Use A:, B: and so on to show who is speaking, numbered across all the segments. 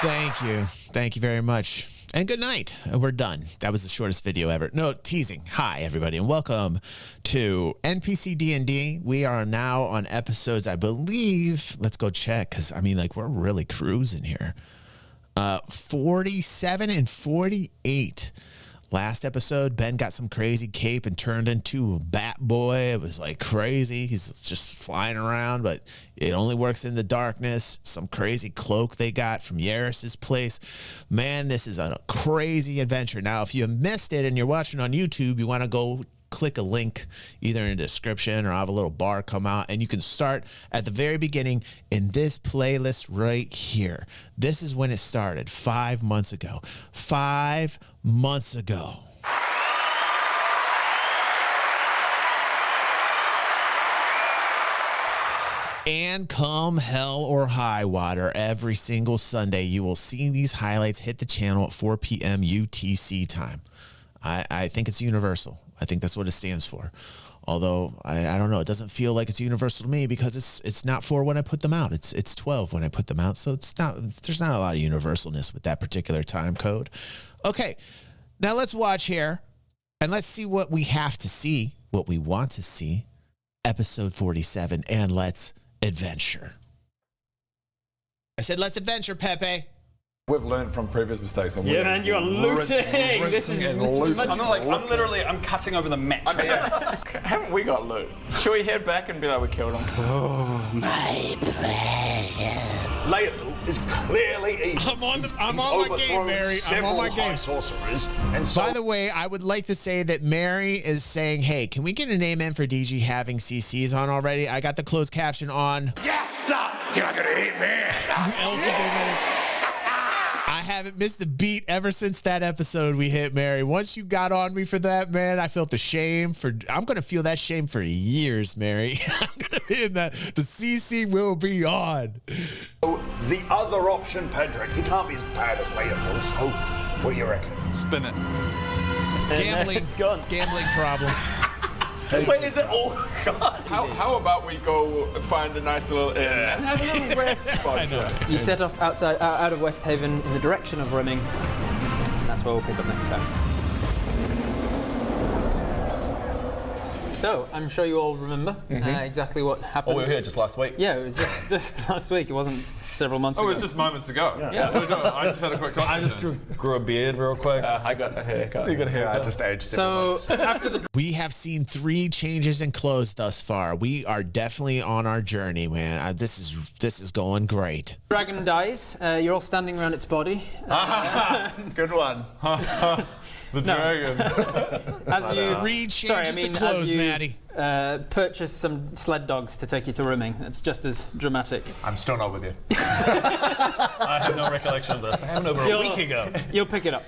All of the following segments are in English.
A: Thank you. Thank you very much. And good night. We're done. That was the shortest video ever. No, teasing. Hi, everybody, and welcome to NPC D&D. We are now on episodes, I believe. Let's go check, because, I mean, like, we're really cruising here. 47 and 48. Last episode, Ben got some crazy cape and turned into a bat boy. It was like crazy. He's just flying around, but it only works in the darkness. Some crazy cloak they got from Yaris's place. Man, this is a crazy adventure. Now, if you missed it and you're watching on YouTube, you want to go click a link either in the description or I'll have a little bar come out and you can start at the very beginning in this playlist right here. This is when it started 5 months ago. 5 months ago. And come hell or high water, every single Sunday you will see these highlights hit the channel at 4 p.m. UTC time. I think it's universal. I think that's what it stands for. Although I don't know, it doesn't feel like it's universal to me because it's not 4 when I put them out. It's 12 when I put them out. So there's not a lot of universalness with that particular time code. Okay, now let's watch here and let's see what we have to see, what we want to see. Episode 47, and let's adventure. I said let's adventure, Pepe.
B: We've learned from previous mistakes. And
C: yeah, man, you're looting. This is
B: looting.
C: I'm cutting over the map.
D: I mean, haven't we got loot? Should we head back and be like, we killed him?
E: Oh, my precious. Layla is clearly evil.
A: I'm on my game, Mary. I'm on my game.
E: Sorcerers, and so
A: by the way, I would like to say that Mary is saying, hey, can we get an amen for DG having CCs on already? I got the closed caption on.
E: Yes, sir. You're not gonna hit me.
A: I haven't missed a beat ever since that episode we hit Mary. Once you got on me for that, man, I felt the shame I'm going to feel that shame for years, Mary. I'm going to be in that. The CC will be on.
E: The other option, Pedrick, he can't be as bad as Leopold, so what do you reckon?
B: Spin it.
A: Gambling,
C: it's gone.
A: Gambling problem.
D: Wait, is it all gone?
B: How about we go find a nice little inn and have a little rest?
C: You set off out of West Haven in the direction of Rimming. And that's where we'll pick up next time. So, I'm sure you all remember exactly what happened.
D: Oh, we were here just last week.
C: Yeah, it was just last week. It wasn't several months ago.
B: Oh, it was just moments ago.
C: Yeah.
B: I just had a quick costume.
D: I just grew a beard real quick.
B: I got a haircut.
D: You got a haircut.
E: I just aged
C: So, after the
A: We have seen 3 changes in clothes thus far. We are definitely on our journey, man. This is going great.
C: dragon dies, you're all standing around its body.
E: Good one.
B: The dragon.
C: As you
A: 3 changes to clothes,
C: as you,
A: Maddie.
C: Purchase some sled dogs to take you to Rimming. It's just as dramatic.
E: I'm still not with you.
D: I have no recollection of this. I happened over a week ago.
C: You'll pick it up.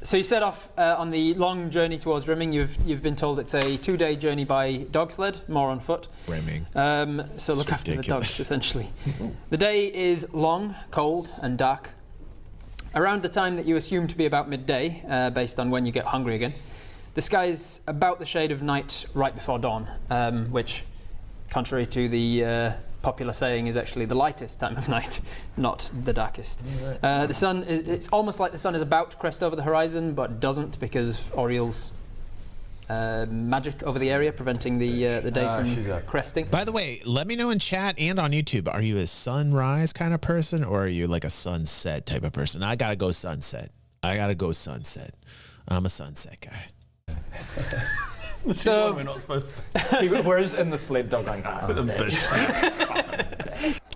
C: So you set off on the long journey towards Rimming. You've been told it's a 2-day journey by dog sled, more on foot.
A: Rimming.
C: So look after the dogs, essentially. The day is long, cold, and dark. Around the time that you assume to be about midday, based on when you get hungry again, the sky is about the shade of night right before dawn, which, contrary to the popular saying, is actually the lightest time of night, not the darkest. The sun it's almost like the sun is about to crest over the horizon, but doesn't because Oriel's magic over the area, preventing the day from cresting.
A: By the way, let me know in chat and on YouTube, are you a sunrise kind of person or are you like a sunset type of person? I gotta go sunset. I'm a sunset guy.
C: So
D: We're not supposed to.
E: Where's in the sled dog?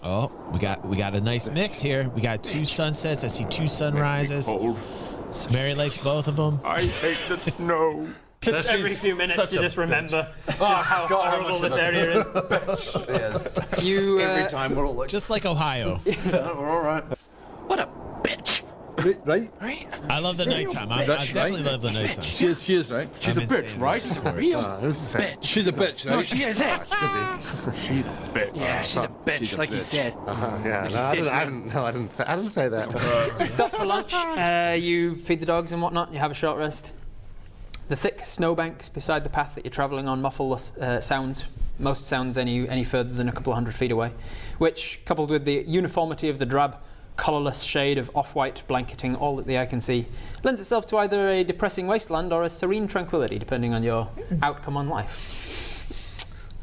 A: Oh, we got a nice mix here. We got 2 sunsets. I see 2 sunrises. Mary likes both of them.
E: I hate the snow.
C: just every few minutes you just remember how horrible this area is.
E: Yes.
C: You
E: Every time we're all like,
A: Just like Ohio.
E: we're all right.
D: What a bitch.
E: Right?
A: I love the nighttime. I definitely love the nighttime.
F: She is, right?
E: She's a bitch, right?
D: She's a real bitch.
F: She's a bitch, right?
D: No, she is it.
E: She's a bitch.
D: Yeah, she's a bitch, like you said.
E: Yeah, no, I didn't say that.
C: You stop for lunch, you feed the dogs and whatnot, you have a short rest. The thick snowbanks beside the path that you're travelling on muffle sounds most sounds any further than a couple of 100 feet away, which, coupled with the uniformity of the drab, colourless shade of off-white blanketing all that the eye can see, lends itself to either a depressing wasteland or a serene tranquility, depending on your outcome on life.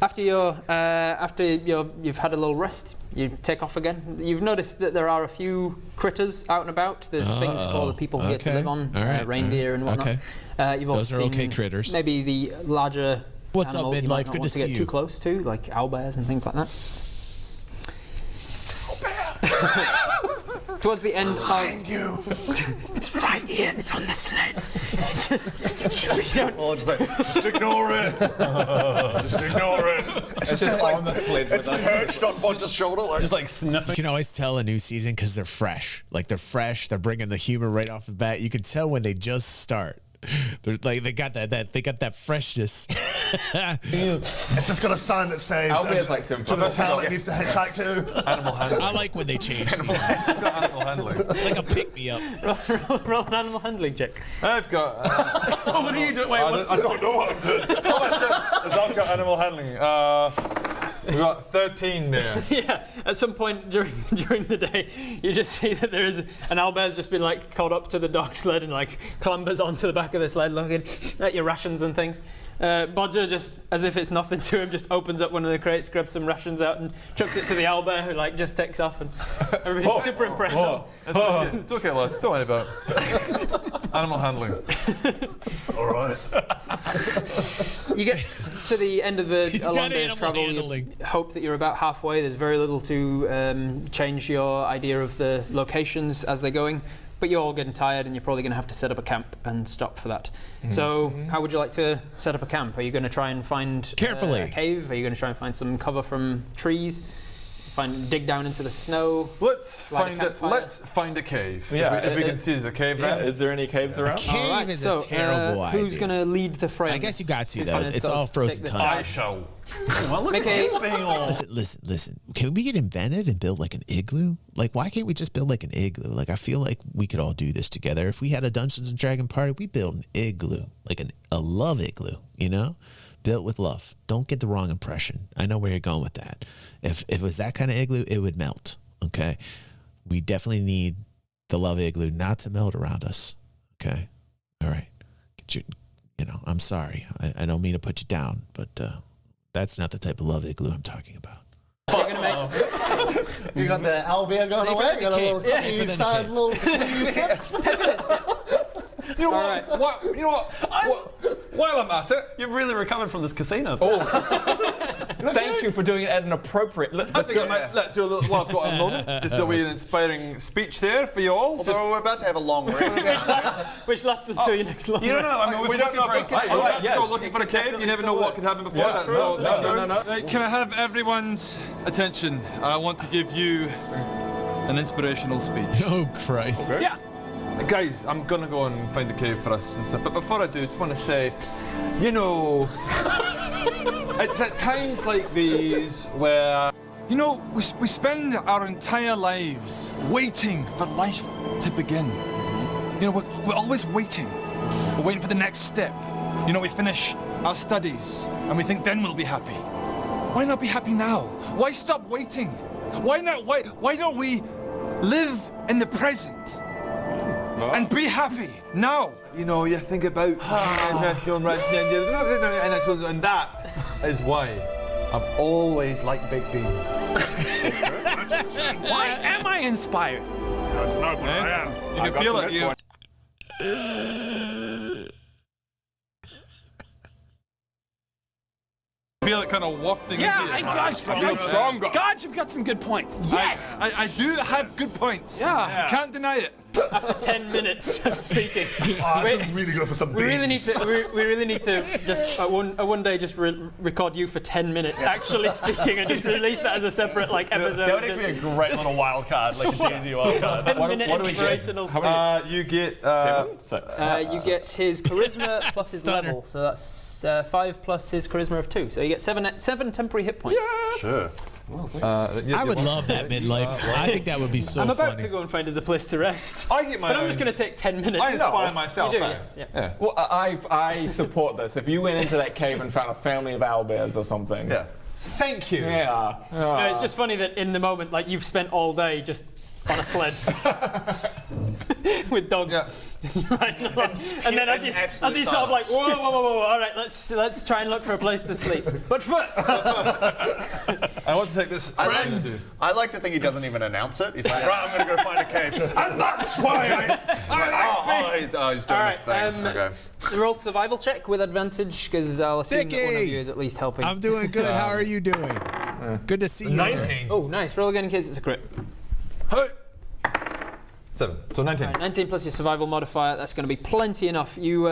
C: After you've had a little rest, you take off again. You've noticed that there are a few critters out and about. There's things for the people here to live on, reindeer and whatnot. You've also
A: Those are
C: seen
A: critters.
C: Maybe the larger
A: What's up,
C: animals you
A: midlife?
C: might not
A: Good
C: want
A: to
C: to
A: see
C: get
A: you.
C: too close to, like owlbears and things like that. Towards the end of
E: you.
C: it's right here. It's on the sled. just
E: ignore it. Just ignore it.
D: It's just on the sled with us.
E: Perched on Bodger's shoulder. Like,
D: Just like sniffing.
A: You can always tell a new season because they're fresh. Like they're fresh. They're bringing the humor right off the bat. You can tell when they just start. They're like they got that freshness.
E: it's just got a sign that says.
B: Owlbear's like simple.
E: The palate needs to hitchhike to.
D: Animal handling.
A: I like when they change.
D: It's got animal handling.
A: It's like a pick me up.
C: roll an animal handling check.
D: I've got.
C: What are you doing? Wait,
E: I don't know what I'm doing.
D: All I said is I've got animal handling. We've got 13 there.
C: Yeah, at some point during the day, you just see that there is an owlbear's just been like caught up to the dog sled and like clambers onto the back of the sled looking at your rations and things. Bodger, just as if it's nothing to him, just opens up one of the crates, grabs some rations out and chucks it to the owlbear, who like just takes off, and everybody's super impressed.
D: It's okay, lads. Don't worry about it. Animal handling.
E: All right.
C: You get to the end of the
A: He's
C: long
A: got
C: day of
A: animal
C: travel.
A: handling.
C: You hope that you're about halfway. There's very little to change your idea of the locations as they're going. But you're all getting tired, and you're probably going to have to set up a camp and stop for that. So, how would you like to set up a camp? Are you going to try and find
A: Carefully.
C: a cave? Are you going to try and find some cover from trees? Dig down into the snow?
D: Let's find a cave.
B: Yeah,
D: if we can see there's a cave
B: Yeah,
D: around.
B: is there any caves around?
A: Cave
C: Alright,
A: is
C: so,
A: a terrible idea.
C: who's going to lead the fray?
A: I guess you got to,
C: Who's
A: though.
C: gonna
A: It's
C: go
A: all frozen
C: take the
A: tundra.
D: I shall.
C: Make a
A: Listen. Can we get inventive and build like an igloo? Like, why can't we just build like an igloo? Like, I feel like we could all do this together. If we had a Dungeons and Dragon party, we build an igloo, like a love igloo, you know, built with love. Don't get the wrong impression. I know where you're going with that. If it was that kind of igloo, it would melt. Okay, we definitely need the love igloo not to melt around us. Okay, all right. I'm sorry. I don't mean to put you down, but that's not the type of love igloo I'm talking about.
C: You're going to make
F: You got the owlbear going
A: Safer
F: away.
A: than
F: Got a
A: a
F: little
A: cave. Safer than a
F: side
A: cave.
F: little.
D: You know
C: All
D: what?
C: right.
D: You know what? While I'm at it,
G: You've really recovered from this casino.
B: Thank you for doing it at an appropriate.
D: I think I might do a little. Well, I've got a moment. Just a wee inspiring speech there for you all. Just,
E: Although we're about to have a long rest.
C: which lasts until your next long
D: you don't know. I mean, we don't know.
B: yeah.
D: Looking for a cave. You never know what could happen before that. So,
B: No.
H: Right, can I have everyone's attention? I want to give you an inspirational speech.
A: Oh, Christ.
C: Yeah.
D: guys, I'm gonna go and find a cave for us and stuff. But before I do, I just want to say, you know, it's at times like these where.
H: You know, we spend our entire lives waiting for life to begin. You know, we're always waiting. We're waiting for the next step. You know, we finish our studies and we think then we'll be happy. Why not be happy now? Why stop waiting? Why not? Why don't we live in the present and be happy now?
D: You know, you think about and that is why I've always liked baked beans.
G: Why am I inspired?
E: I don't know, but I am.
H: You can feel it. You feel it kind of wafting into you.
G: God, you've got some good points. Yes!
H: I do have good points.
G: Yeah.
H: Can't deny it.
C: After 10 minutes of speaking,
E: I could really go for some
C: we really need
E: beans.
C: to. We really need to just one day just record you for 10 minutes actually speaking and just release that as a separate episode.
G: That would actually be a great little wild card, like a D&D wild card.
C: 10-minute
G: What do we get?
C: inspirational
D: You get
B: 6.
C: you get his charisma plus his
A: Stunner.
C: level, so that's 5 plus his charisma of 2. So you get 7 temporary hit points.
E: Sure.
A: I would love that midlife. I think that would be so
C: I'm about
A: funny.
C: to go and find us a place to rest.
D: I get my
C: But I'm
D: own-
C: just going to take 10 minutes.
D: I inspire myself.
C: You do,
D: first.
C: yes. Yeah.
B: Well, I support this. If you went into that cave and found a family of owlbears or something,
D: Yeah. thank you.
B: Yeah.
C: No, it's just funny that in the moment, like you've spent all day just on a sled with dogs.
D: Yeah.
C: Riding along. And then as you sort of like, whoa, all right, let's try and look for a place to sleep. But first,
D: I want to take this.
F: I like to think he doesn't even announce it. He's like, right, I'm going to go find a cave. And that's why he's doing this thing. Okay.
C: roll survival check with advantage, because I'll assume that one of you is at least helping.
A: I'm doing good. How are you doing? Good to see you.
D: 19.
C: Oh, nice. Roll again in case it's a crit.
D: Hey. 7. So 19.
C: Right, 19 plus your survival modifier. That's going to be plenty enough. You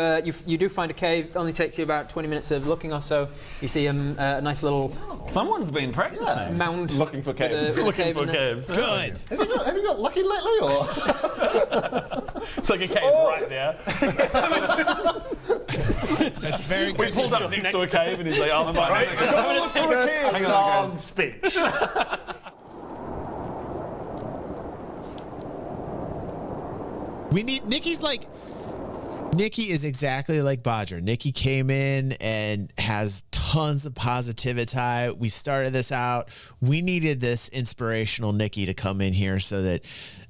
C: do find a cave. It only takes you about 20 minutes of looking or so. You see a nice little
B: Someone's been practicing.
C: mound.
B: Looking for caves.
C: Looking
B: for caves.
A: Good.
F: Have you got lucky lately, or?
B: It's like a cave right there.
A: It's just very good.
B: We pulled up next to a cave and he's like, oh, I'm
F: Right, I'm going to take a cave.
B: Hang on, guys.
F: Speech.
A: We need Nikki is exactly like Bodger. Nikki came in and has tons of positivity. We started this out. We needed this inspirational Nikki to come in here so that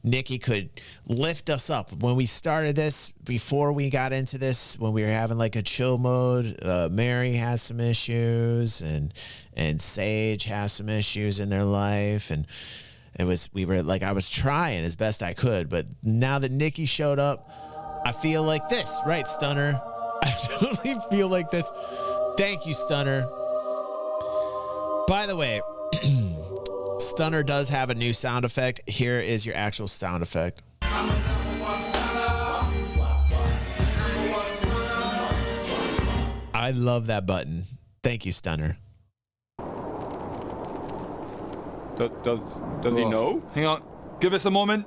A: Nikki could lift us up. When we started this, before we got into this, when we were having like a chill mode, Mary has some issues and Sage has some issues in their life, and I was trying as best I could, but now that Nikki showed up, I feel like this, right, Stunner? I totally feel like this. Thank you, Stunner. By the way, Stunner does have a new sound effect. Here is your actual sound effect. I love that button. Thank you, Stunner.
B: Does he know?
D: Hang on. Give us a moment.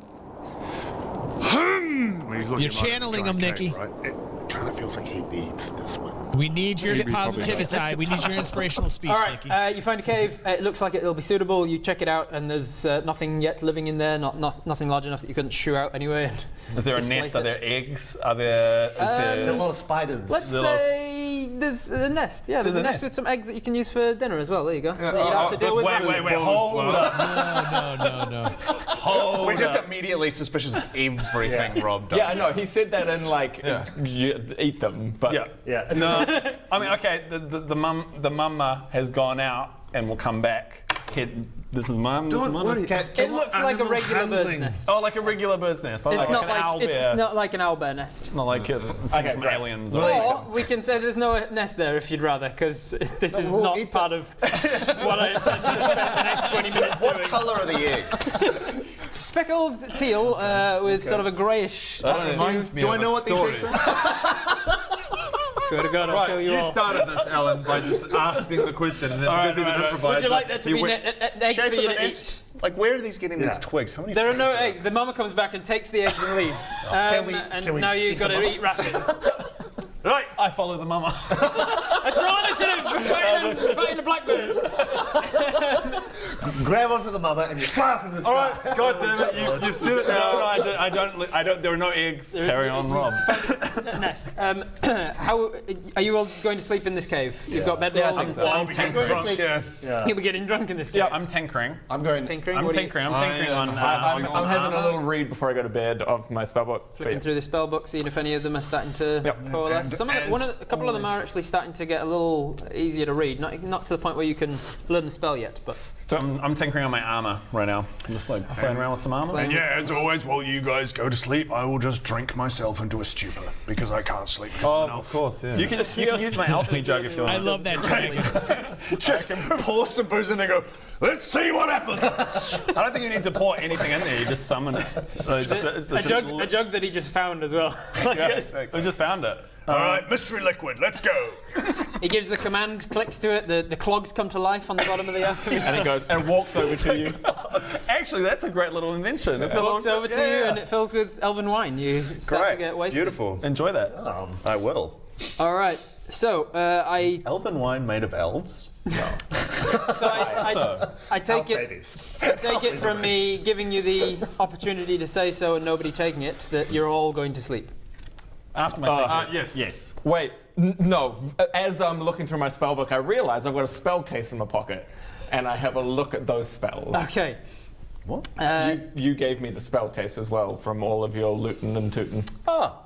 A: You're channeling him, Nikki.
F: Right? It kind of feels like he needs this one.
A: We need your positivity. We need your inspirational speech,
C: All right,
A: Nikki.
C: you find a cave. It looks like it'll be suitable. You check it out, and there's nothing yet living in there. Nothing large enough that you couldn't shoo out anyway.
B: Is there a nest? Are there eggs? Are there?
F: There's a lot of spiders.
C: Let's say there's a nest. Yeah, there's a nest with some eggs that you can use for dinner as well. There you go. That you don't have to deal with.
B: Wait, hold up.
A: No.
F: We're just immediately suspicious of everything Rob does.
B: Yeah, I know. He said that in like, you eat them, but
F: Yeah.
B: no. I mean, okay, the mama has gone out and will come back. This is mum. This is mum.
C: It looks like a regular bird's nest.
B: Oh, like a regular bird's nest.
C: It's not
B: an
C: like
B: owl
C: it's
B: bear.
C: not like an owlbear nest.
B: Not like from aliens.
C: Or we can say there's no nest there if you'd rather, because this is
F: we'll
C: not
F: eat
C: part of what I intend to spend the next 20 minutes
F: What
C: doing.
F: colour are the eggs?
C: Speckled teal with sort of a greyish.
D: That reminds me
F: Do
D: of
F: I know
D: a
F: what
D: story.
F: these eggs are?
C: Swear to God, I'll kill you all.
D: started this, Alan, by just asking the question, and because he's an improviser.
C: Would you like there to be eggs
F: Shape
C: for
F: of
C: you
F: the
C: to
F: nest?
C: eat?
F: Like, where are these getting these twigs? How many?
C: There are
F: twigs
C: no
F: there?
C: eggs. The mama comes back and takes the eggs and leaves.
F: Can we
C: Now you've
F: eat
C: got
F: the
C: to
F: mama?
C: eat rations.
B: Right, I follow the mama.
C: That's your initiative! Fighting a blackbird!
F: Grab onto the mama and you fly up into the sky.
D: All right, God damn it, you've said it now.
B: No, I don't. There are no eggs. Carry on, Rob.
C: Nest. How are you all going to sleep in this cave? You've got bedroll.
B: I think so. I'm tinkering.
F: Yeah.
C: You'll be getting drunk in this cave.
B: Yeah, I'm tinkering.
F: I'm going.
C: Tinkering.
B: I'm
C: What are you-
B: tinkering. I'm tinkering on. I'm having a little read before I go to bed of my spellbook.
C: Flicking through the spell book, seeing if any of them are starting to coalesce. A couple of them are actually starting to get a little easier to read. Not to the point where you can learn the spell yet, but
B: So I'm tinkering on my armor right now. I'm just like playing around with some armor.
C: Playing-
E: Yeah, as always, while you guys go to sleep, I will just drink myself into a stupor because I can't sleep.
D: Oh, of course, yeah.
B: You can use my alchemy jug if you want.
A: I love that joke.
E: Just pour some booze and then go, let's see what happens.
B: I don't think you need to pour anything in there. You just summon it.
C: a jug that he just found as well.
B: We just found it.
E: All right, mystery liquid, let's go.
C: He gives the command, clicks to it, the clogs come to life on the bottom of the alchemy
B: And it goes and walks over to you. Actually, that's a great little invention. It's
C: It walks over to you and it fills with elven wine. You start to get wasted.
F: Beautiful.
B: Enjoy that.
F: I will.
C: All right. So
F: Elven wine made of elves?
C: I take it.
F: Babies.
C: I take it from me giving you the opportunity to say so and nobody taking it that you're all going to sleep.
B: After my tinkering.
D: Yes.
B: Yes. Wait.
I: No. As I'm looking through my spell book, I realize I've got a spell case in my pocket, and I have a look at those spells.
C: Okay.
I: What? You gave me the spell case as well from all of your lootin' and tootin'.
F: Ah.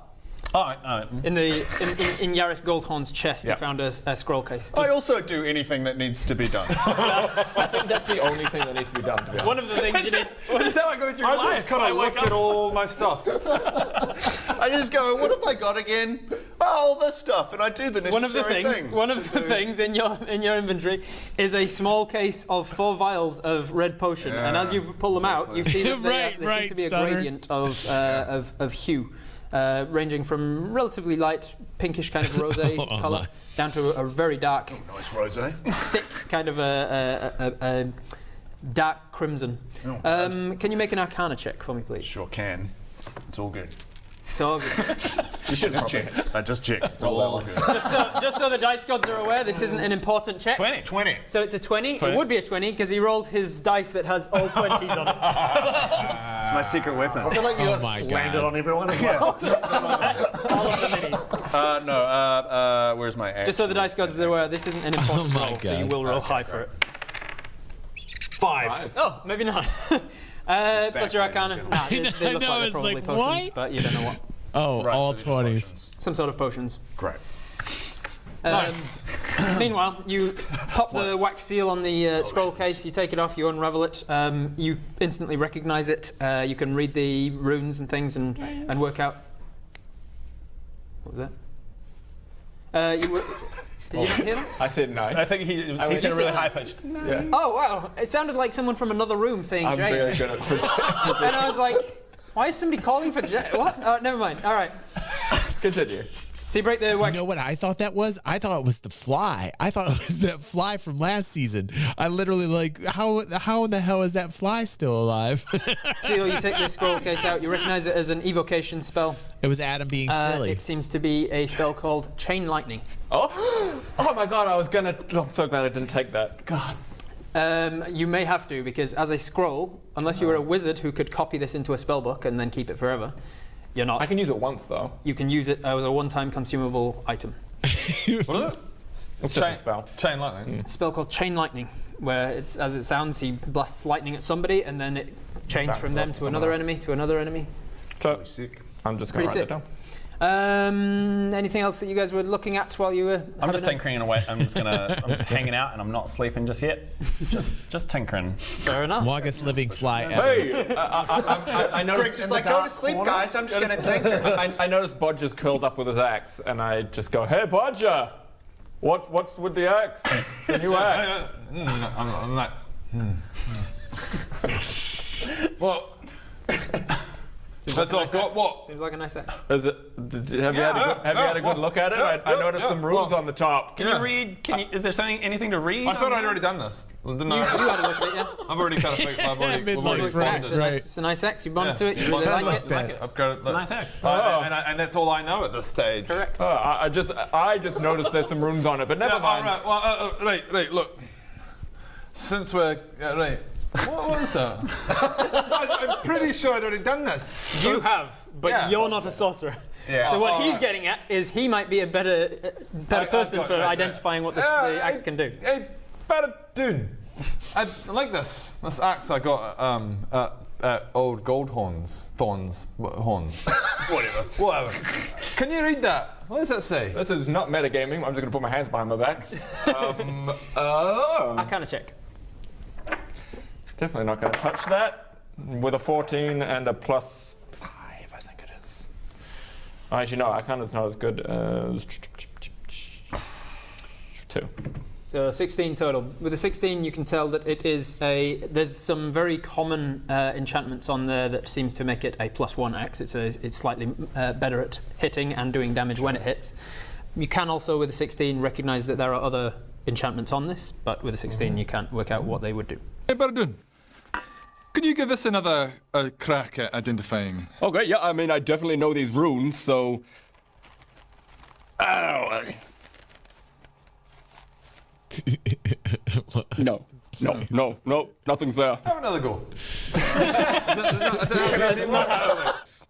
C: In Yaris Goldhorn's chest, you found a scroll case.
F: I also do anything that needs to be done.
I: I think that's the only thing that needs to be done, to be honest.
C: One of the things you did.
I: That's how I go through life.
D: I just kind of look at all my stuff.
F: I just go, what have I got again? Oh, all this stuff, and I do the necessary things.
C: One of the things in your inventory is a small case of 4 vials of red potion, and as you pull them out, you see that there seems to be a gradient of hue. Ranging from relatively light pinkish kind of rosé colour down to a very dark,
E: Nice rosé.
C: thick kind of a dark crimson. Can you make an Arcana check for me, please?
E: Sure can. It's all good.
C: It's all good.
E: You should have checked. I just checked. It's all good.
C: just so the dice gods are aware, this isn't an important check.
E: 20.
C: So it's a 20. It would be a 20 because he rolled his dice that has all 20s on it.
F: It's my secret weapon.
E: I feel like you landed on everyone as well.
C: All of the minis.
F: No, where's my action?
C: Just so the dice gods are aware, this isn't an important roll, so you will roll high for it.
E: 5.
C: Oh, maybe not. Plus your Arcana. Nah, they look like they're probably potions, but you don't know what.
A: Oh,
F: Right,
A: all
F: so these
A: 20s.
C: Some sort of potions.
E: Great.
C: Nice. Meanwhile, you pop the wax seal on the scroll case, you take it off, you unravel it, you instantly recognize it, you can read the runes and things and work out. What was that? Did you hear that?
I: I said no.
B: I think he's getting really high pitched.
I: Yeah.
C: Oh, wow. It sounded like someone from another room saying
I: I'm
C: Jay.
I: very good at predicting.
C: And I was like, why is somebody calling for Jay? What? Oh, never mind. All right.
I: Continue.
C: So you break the wax.
A: You know what I thought that was? I thought it was the fly. I thought it was that fly from last season. I literally how in the hell is that fly still alive?
C: Seal, you take the scroll case out. You recognize it as an evocation spell.
A: It was Adam being silly.
C: It seems to be a spell called Chain Lightning.
I: Oh my god, I'm so glad I didn't take that. God.
C: You may have to, because as a scroll, unless you were a wizard who could copy this into a spellbook and then keep it forever, you're not.
I: I can use it once though.
C: You can use it as a one-time consumable item.
D: What is it?
I: It's just a spell.
D: Chain lightning.
C: A spell called Chain Lightning, where it's, as it sounds, he blasts lightning at somebody and then it chains from them to another enemy, to another enemy.
I: So, I'm just going to write that down.
C: Anything else that you guys were looking at while you were?
B: I'm just tinkering away. I'm just hanging out, and I'm not sleeping just yet. Just tinkering.
C: Fair enough.
A: Longest living fly ever.
I: Hey, I noticed.
F: Greg's just like, go to sleep, guys. I'm just going to tinker.
I: I noticed Bodger's curled up with his axe, and I just go, "Hey, Bodger, what's with the axe? The new axe?"
D: I'm like, Well, that's all I've got. What?
C: Seems like a nice axe.
I: Have you had a good look at it? I noticed some runes on the top.
B: Can you read? Is there anything to read?
D: I thought I'd already done this. Didn't I?
C: You had a look at it, yeah?
D: I've already kind of figured. I've already
A: Midlife
D: bonded.
A: right.
C: It's a nice axe. You bond to it. You really like it.
D: I've got it.
B: It's a nice axe.
D: And that's all I know at this stage.
C: Correct.
I: I just noticed there's some runes on it, but never mind.
D: Right. Well, right. Look. Since we're right. What was that? I'm pretty sure I'd already done this.
C: You have, but you're not a sorcerer.
F: Yeah.
C: So what he's getting at is he might be a better person for identifying what the axe can do.
D: Hey, better doing. I like this. This axe I got at old Goldhorn's horns. Whatever. Can you read that? What does that say?
I: This is not metagaming. I'm just going to put my hands behind my back.
C: I kind of check.
I: Definitely not going to touch that. With a 14 and a +5, I think it is. Actually, no, I kind of not as good as 2.
C: So 16 total. With a 16, you can tell that it is there's some very common enchantments on there that seems to make it a +1 axe. It's slightly better at hitting and doing damage when it hits. You can also, with a 16, recognize that there are other enchantments on this, but with a 16, you can't work out what they would do.
H: Hey, Bardun, could you give us another crack at identifying?
I: Okay, yeah, I mean, I definitely know these runes, so... Ow! No. No, nothing's there.
D: Have another go.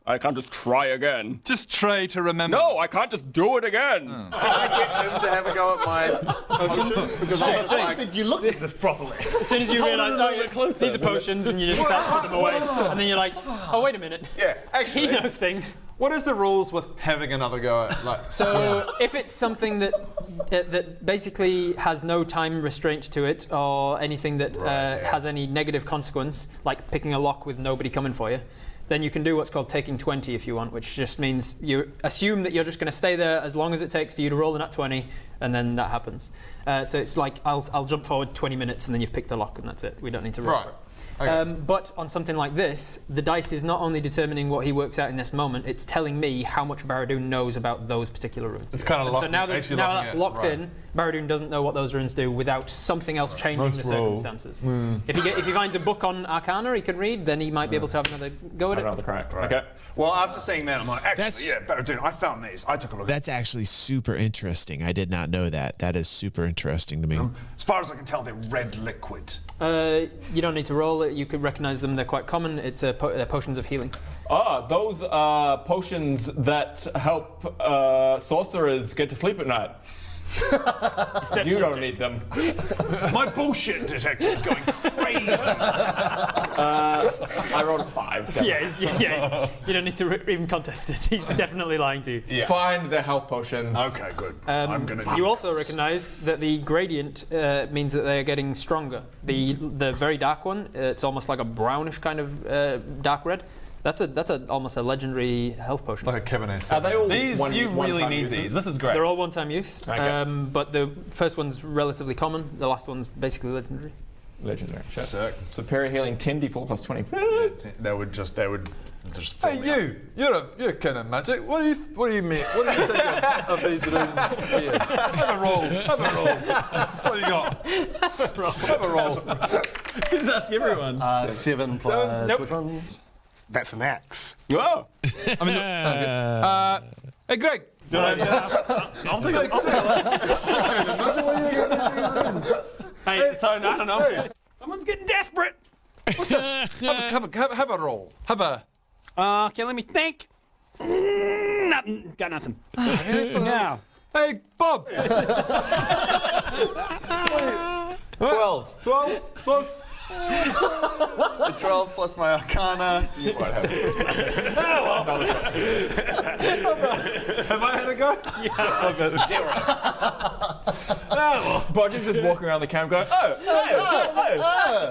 I: I can't just try again.
H: Just try to remember.
I: No, I can't just do it again.
F: Can I get him to have a go at my potions? Because I'm just like,
E: think you looked at this properly.
C: As soon as you realise these are potions and you just start to put them away, and then you're like, oh, wait a minute.
F: yeah, actually.
C: He knows things.
D: What is the rules with having another go at, like?
C: So if it's something that basically has no time restraint to it or anything that has any negative consequence, like picking a lock with nobody coming for you, then you can do what's called taking 20 if you want, which just means you assume that you're just going to stay there as long as it takes for you to roll a nat 20, and then that happens. So it's like I'll jump forward 20 minutes and then you've picked the lock and that's it. We don't need to roll.
D: Right. Okay.
C: But on something like this, the dice is not only determining what he works out in this moment, it's telling me how much Barradoon knows about those particular runes.
D: It's kind of
C: So now that's locked in, Barradoon doesn't know what those runes do without something else changing the circumstances. If he finds a book on Arcana he can read, then he might be able to have another go at it.
I: Another crack. Okay.
E: Well, after seeing that, I'm like, actually, yeah, Barradoon, I found these. I took a look at
A: That's actually super interesting. I did not know that. That is super interesting to me.
E: them. As far as I can tell, they're red liquid.
C: You don't need to roll it. You could recognize them. They're quite common. It's they're potions of healing.
I: Ah, those are potions that help sorcerers get to sleep at night. You don't need them.
E: My bullshit detector is going crazy.
I: I rolled a 5.
C: Yeah. You don't need to even contest it. He's definitely lying to you.
E: Yeah.
I: Find the health potions.
E: Okay, good. I'm gonna.
C: You also recognize that the gradient means that they're getting stronger. The very dark one, it's almost like a brownish kind of dark red. That's almost a legendary health potion.
D: Like a Cabernet.
I: Are they all
B: These, you really need
I: uses?
B: these. This is great.
C: They're all one-time use, but the first one's relatively common. The last one's basically legendary.
I: Legendary. Sure.
E: Sick.
I: Superior healing 10d4 plus 20.
E: They would just fill
D: Hey,
E: me up.
D: you're kind of magic. What do you think of these runes here? Have a roll. What do you got? Have a roll.
B: Just ask everyone.
E: 7 plus.
C: Nope.
E: Which one? That's an axe.
I: Oh!
D: I mean, hey, Greg.
B: I'll take it. Hey, so I don't know. Someone's getting desperate.
D: What's this? Have a roll. Have a.
G: Okay, let me think. Nothing. Got nothing. No.
D: Hey, Bob.
F: 12 plus. 12 plus my Arcana. You might have it.
D: Have I had a go?
C: Yeah.
F: 0.
I: Bodger's just walking around the camp going,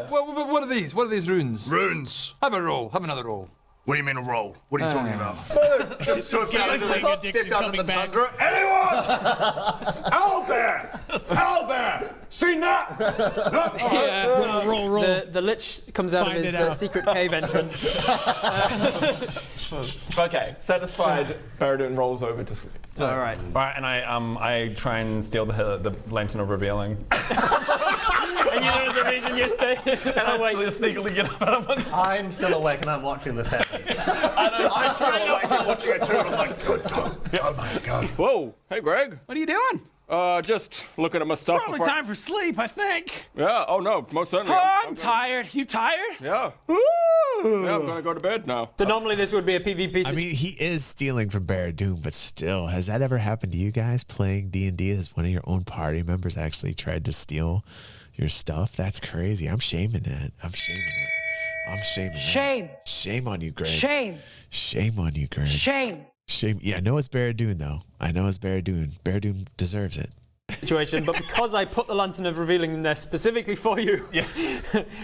D: What are these? What are these runes?
E: Runes.
D: Have a roll. Have another roll.
E: What do you mean a roll? What are you talking about?
F: Just stepped out into the tundra.
E: Anyone? Owlbear! Seen that?
A: Roll.
C: The Lich comes out
A: Find
C: of
A: it
C: his
A: out.
C: secret cave entrance.
I: Okay, satisfied, Barradoon rolls over to sleep.
C: All right.
B: Right, and I try and steal the lantern of revealing.
C: And you know there's a reason you stay.
B: And I sneakily get up out of my.
E: I'm still awake and I'm watching this happen. I'm still awake and watching it too. I'm like, good God. Oh my God.
I: Whoa, hey Greg.
G: What are you doing?
I: Just looking at my stuff.
G: Probably time for sleep, I think.
I: Yeah, oh no, most certainly.
G: Oh, I'm tired. You tired?
I: Yeah. Yeah, I'm gonna go to bed now.
C: So normally this would be a PvP.
A: I mean, he is stealing from Barradoon, but still, has that ever happened to you guys playing D&D? Has one of your own party members actually tried to steal your stuff? That's crazy. I'm shaming it. Shame on you, Greg. Shame on you, Greg. Shame. Yeah, I know it's Barradoon, though. Barradoon deserves it.
C: situation, but because I put the lantern of revealing in there specifically for you,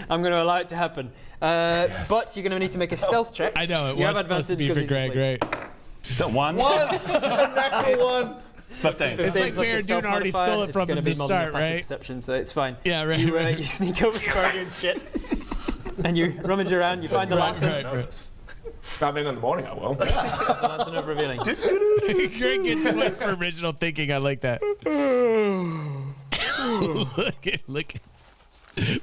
C: I'm going to allow it to happen. But you're going to need to make a stealth check.
A: I know, it
C: you
A: was
C: have
A: supposed to
C: advantage
A: be for
C: because
A: Greg, right?
B: The one.
F: Natural 1.
B: 15.
A: It's like
C: plus your
A: Barradoon
C: stealth
A: already
C: modifier,
A: stole it from him to
C: It's going to be more than
A: start,
C: a passive
A: right?
C: Perception, so it's fine.
A: Yeah, right.
C: You sneak over to Barradoon's shit, and you rummage around, you find the lantern.
A: Right.
I: I mean, in the morning I will.
C: The lantern of revealing.
A: Greg gets points for original thinking. I like that.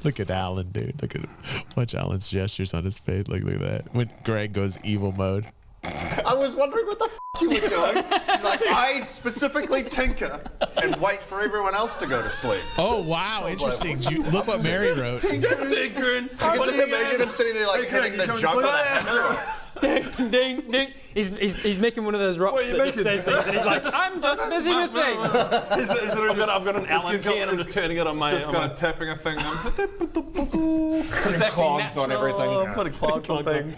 A: Look at Alan, dude. Watch Alan's gestures on his face. Look at that. When Greg goes evil mode.
F: I was wondering what the f you were doing. He's like, I specifically tinker. and wait for everyone else to go to sleep.
A: Oh wow, interesting. Look what Mary wrote.
G: Just tinkering.
F: You can just imagine him sitting there like hitting the jug with a hammer.
C: Ding, ding, ding. He's making one of those rocks that just says things, and he's like, I'm just busy with things.
B: I've got an Allen key and I'm just turning it on my...
D: Just kind of tapping a thing.
I: Putting clogs on everything.
B: Putting clogs on things.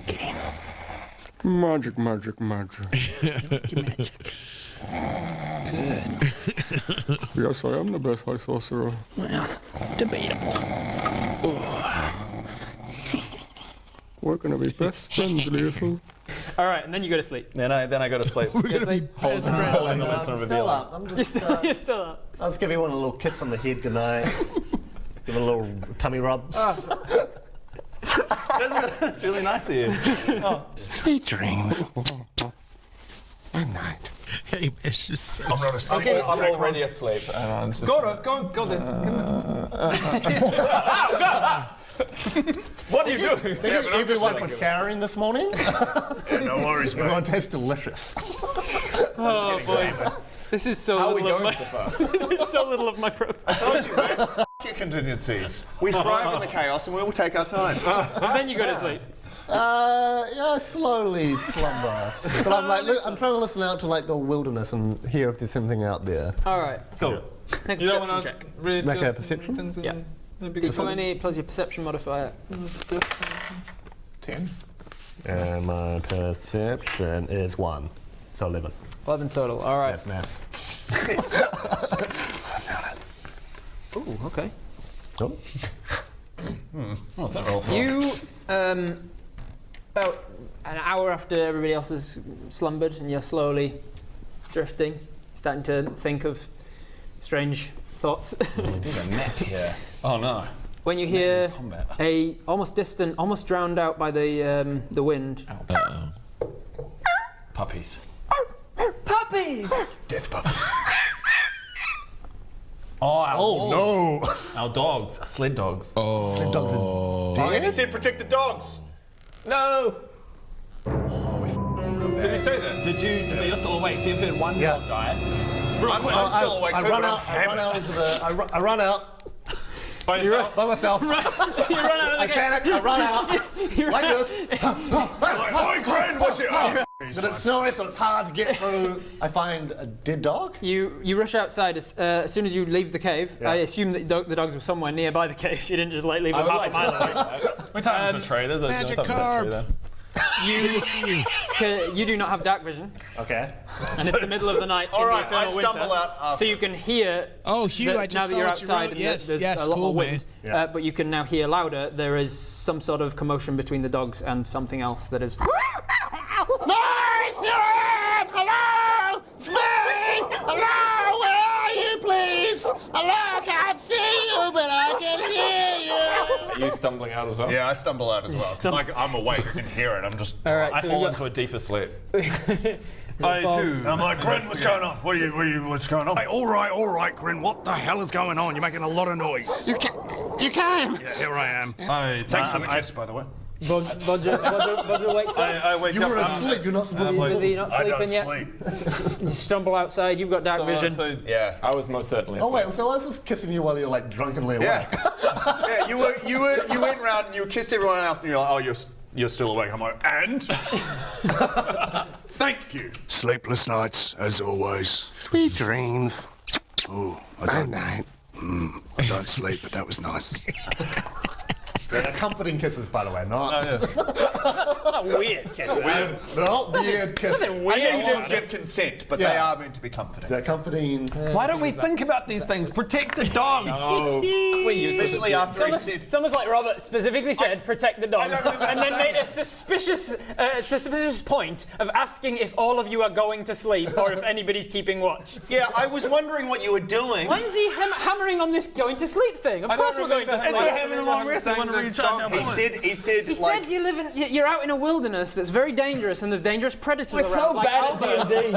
G: Okay. Magic, magic, magic. Magic.
H: Yes, I am the best high sorcerer.
G: Well, debatable.
H: We're gonna be best friends, Lisa.
C: All right, and then you go to sleep.
B: Then I go to sleep.
C: You go to sleep.
B: Holding the lantern over
E: Still
B: the
E: up. I'm just,
C: You're still up.
E: I'll just give everyone a little kiss on the head goodnight. Give a little tummy rub.
B: That's really nice of you.
G: Sweet dreams. Good night.
A: Hey, it's just so
F: I'm not asleep.
E: Okay,
I: I'm already asleep. And I'm just
D: Go then.
B: What are you doing?
E: Thank you everyone for showering this morning.
F: Yeah, no worries, mate.
E: Everyone tastes delicious.
C: Oh boy. This is so
I: How are we
C: little of
I: going
C: my.
I: so far?
C: This is so little of my profile.
F: I told you, man. Your contingencies. We thrive in the chaos and we will take our time.
C: And then you go to sleep.
E: Yeah, slowly slumber. But I'm like, I'm trying to listen out to like the wilderness and hear if there's something out there.
C: All right.
B: Cool.
C: Make a
D: You don't
C: perception
D: want
C: check.
D: to read
E: Make a
D: just
E: perception?
D: things
C: Yeah. D20 plus your perception modifier.
I: 10.
E: And my perception is 1. So 11.
C: 11 total. All right.
E: That's math.
C: Ooh, okay.
E: Oh.
B: What's that roll for?
C: You, about an hour after everybody else has slumbered and you're slowly drifting, starting to think of strange thoughts.
B: Yeah. Oh no.
C: When you hear
B: Combat.
C: a almost distant, almost drowned out by the wind.
A: Uh-oh.
B: Puppies.
F: Death puppies.
E: Oh no!
B: Our dogs. Our sled dogs.
A: Oh.
F: And he said protect the dogs.
I: No!
B: Did he say that? Did you? You're still awake. So you've heard one
E: Yeah.
B: dog die.
F: I'm still awake
E: I
F: too,
E: run
F: but
E: out.
F: I'm
E: I run out into the. I run out
B: By yourself.
E: by myself.
C: You run out of the
E: I
C: gate.
E: panic. I run out like this.
F: like, oi, Gren, watch it. Oh,
E: But it's snowy, so it's hard to get through. I find a dead dog.
C: You rush outside as soon as you leave the cave.
E: Yeah.
C: I assume that the dogs were somewhere nearby the cave. You didn't just like leave them half a mile away.
B: We tie him to a tree. There's a
A: Magic
B: there's a
A: carp.
B: tree there.
C: You do not have dark vision,
E: Okay.
C: and it's the middle of the night
F: All
C: in
F: right,
C: the
F: I
C: eternal winter.
F: stumble out after.
C: So you can hear.
A: Oh, Hugh, I just
C: now
A: saw
C: that you're
A: what you
C: outside
A: wrote.
C: and
A: Yes,
C: there's
A: yes,
C: a lot
A: cool,
C: more wind,
A: man.
E: Yeah.
C: but you can now hear louder. There is some sort of commotion between the dogs and something else that is.
J: Hello! Smee! Hello! Where are you, please? Hello! I can't see you, but I can hear you!
I: Are you stumbling out as well?
F: Yeah, I stumble out as well. Like, I'm awake, I can hear it. I'm just.
C: All right,
B: I
C: so
B: fall
C: we've
B: into a deeper sleep.
D: I too.
E: I'm like,
D: Gren, what's going on? What's going on?
J: Hey, all right, Grin. What the hell is going on? You're making a lot of noise. You came!
D: Yeah, here I am. Thanks for the kiss, by the way.
C: Bodger wakes up.
D: I wake
E: You
D: up.
E: were asleep. You're not supposed to
C: You're
E: be.
C: busy, not
F: I
C: sleeping
F: don't
C: yet.
F: sleep.
C: You stumble outside. You've got dark vision.
F: Yeah.
I: I was most certainly
E: Oh
I: asleep.
E: wait, so I was just kissing you while you're like drunkenly awake.
F: Yeah. Yeah, you went round and you kissed everyone else and you're like, oh, you're still awake. I'm like, and? Thank you.
J: Sleepless nights, as always. Sweet dreams. Oh, Good night.
K: I don't sleep, but that was nice.
E: They're comforting kisses, by the way, not
C: Not weird kisses.
E: not weird kisses.
F: I know you didn't give consent, but they are meant to be comforting.
E: They're comforting.
B: Why don't we think about these things? Protect the dogs.
F: Especially after he said.
C: Someone's like Robert specifically said, protect the dogs, and then made a suspicious point of asking if all of you are going to sleep or if anybody's keeping watch.
F: Yeah, I was wondering what you were doing.
C: Why is he hammering on this going to sleep thing? Of course we're going to sleep.
B: We're having a long rest. I want to recharge our points.
F: He said
C: He
F: like,
C: said you're out in a wilderness that's very dangerous and there's dangerous predators
G: We're
C: around.
G: so bad at D&D.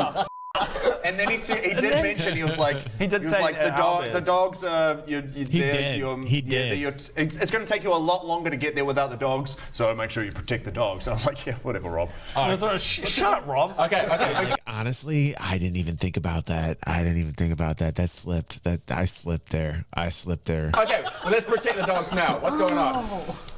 F: And then he did mention, he was like,
B: He did
F: was
B: say
F: like, the dogs are, he
A: did.
F: It's going to take you a lot longer to get there without the dogs, so make sure you protect the dogs. And I was like, yeah, whatever, Rob.
B: Shut up, Rob.
I: Okay.
A: Like, honestly, I didn't even think about that. That slipped. I slipped there.
I: Okay, well, let's protect the dogs now. What's going on?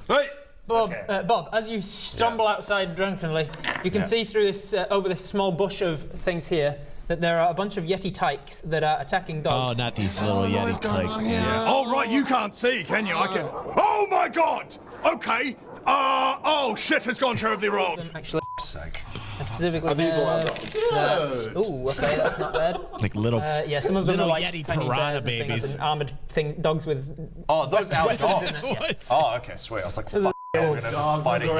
H: Right.
C: Bob, Bob, as you stumble outside drunkenly, you can see through this, over this small bush of things here, that there are a bunch of yeti tykes that are attacking dogs.
A: Oh, not these little yeti tykes. Yeah.
K: Oh, right, you can't see, can you? I can. Oh, my God! Okay. Oh, shit has gone terribly wrong.
C: Actually,
F: Sake.
C: specifically,
I: these all our dogs?
C: ooh, okay, that's not bad.
A: Like little.
C: Yeah, some of them
A: little
C: are like
A: yeti
C: tiny
A: piranha
C: bears and things
A: babies.
C: and armored things, dogs with.
F: Oh, those are
C: weapons in
F: dogs.
C: it, yeah.
F: Oh, okay, sweet. I was like, fuck. We're gonna have to fight a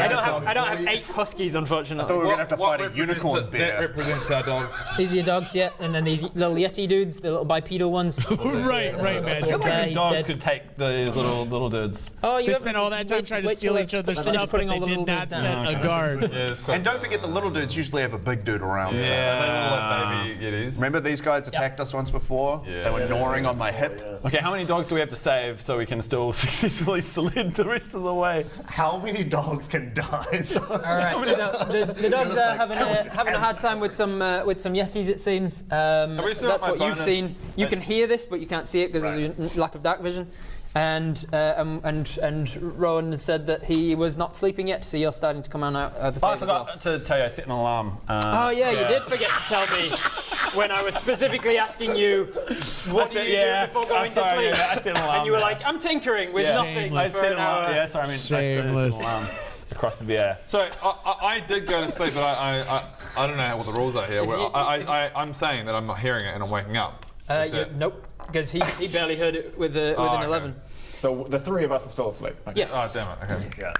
C: I don't have 8 huskies, unfortunately.
F: I thought we were gonna have to fight a unicorn
H: That
F: bear.
H: represents our dogs.
C: These are your dogs, yeah, and then these little yeti dudes, the little bipedal ones.
A: right,
B: I
A: man.
B: feel like
C: he's
B: these dogs
C: dead.
B: could take these little dudes.
C: Oh, you
A: They
C: haven't-
A: spent all that time trying to
C: wait
A: steal
C: till
A: each other's
C: I've finished
A: stuff, but
C: putting
A: they
C: all the
A: did
C: little
A: not
C: dudes
A: set
C: down.
A: a guard.
H: Yeah, it's quite.
F: And don't forget the little dudes usually have a big dude around. So.
H: They're little like baby yetis.
F: Remember these guys attacked us once before?
H: Yeah.
F: They were gnawing on my hip.
B: Okay, how many dogs do we have to save so we can still successfully sled the rest of the way?
E: How many dogs can die?
C: All right, so the dogs are having a hard time with some yetis, it seems.
H: we still
C: That's
H: got
C: what
H: my
C: you've
H: bonus?
C: seen. You can hear this, but you can't see it because of your lack of dark vision. And Rowan has said that he was not sleeping yet, so you're starting to come out of the
B: Oh, I
C: cave as well.
B: forgot to tell you, I set an alarm.
C: Oh yeah, you did forget to tell me when I was specifically asking you what do you do before going to sleep.
B: Yeah, I set an alarm.
C: And you were like, I'm tinkering with nothing
B: I
C: for
B: set
C: an
B: an alarm.
C: hour.
B: Yeah, sorry, I mean, I set an
A: Shameless.
B: alarm across the air.
H: So I did go to sleep, but I don't know what the rules are here. I'm saying that I'm not hearing it and I'm waking up. That's it.
C: Nope, because he barely heard it with an
H: okay.
C: 11.
I: So the 3 of us are still asleep. Okay.
C: Yes.
H: Oh, damn it. Okay.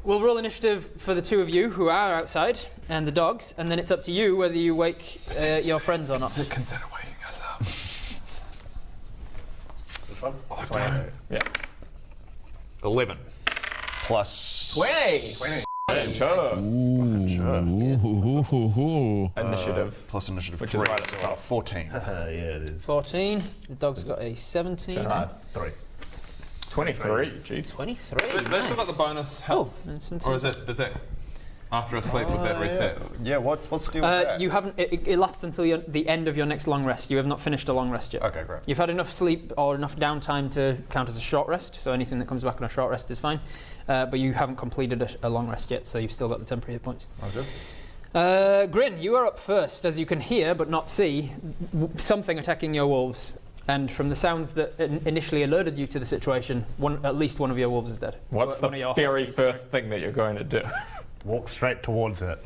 C: We'll roll initiative for the 2 of you who are outside and the dogs, and then it's up to you whether you wake your friends or not.
H: Consider waking us up.
F: Which one?
H: Oh, damn.
I: Yeah.
F: 11. Plus
I: 20. Sure.
B: Initiative.
F: Plus initiative
B: Which
F: 3,
B: is right at the
F: so
B: top.
F: 14.
E: Yeah, it is.
C: 14. The dog's got a 17.
E: 3.
I: 23. Jeez.
C: 23.
H: They still got the bonus help.
C: Oh, and some
H: Or does it after a sleep with that reset?
F: Yeah, what's the deal with that?
C: You haven't. It lasts until the end of your next long rest. You have not finished a long rest yet.
F: Okay, great.
C: You've had enough sleep or enough downtime to count as a short rest. So anything that comes back on a short rest is fine. But you haven't completed a long rest yet, so you've still got the temporary hit points.
F: Okay.
C: Grin, you are up first, as you can hear but not see something attacking your wolves. And from the sounds that initially alerted you to the situation, at least one of your wolves is dead.
I: What's
C: One
I: the
C: of your
I: very
C: huskies,
I: first thing that you're going to do?
E: Walk straight towards it.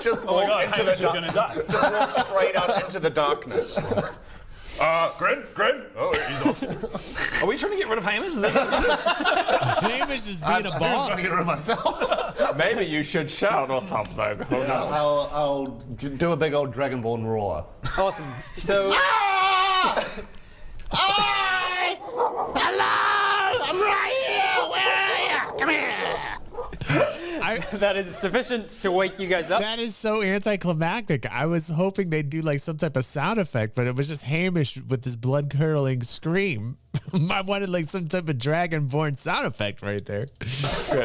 F: Just walk into the
B: Gonna die.
F: Just walk straight out into the darkness. Grin. Oh, he's off.
B: Are we trying to get rid of Hamish? Is that
A: Hamish is being a
E: I'm
A: boss.
E: trying to get rid of myself.
I: Maybe you should shout or something. Who knows?
E: I'll do a big old dragonborn roar.
C: Awesome. So.
J: Hello! I'm right here! Where are you? Come here!
C: That is sufficient to wake you guys up.
A: That is so anticlimactic. I was hoping they'd do like some type of sound effect, but it was just Hamish with this blood-curdling scream. I wanted like some type of dragonborn sound effect right there.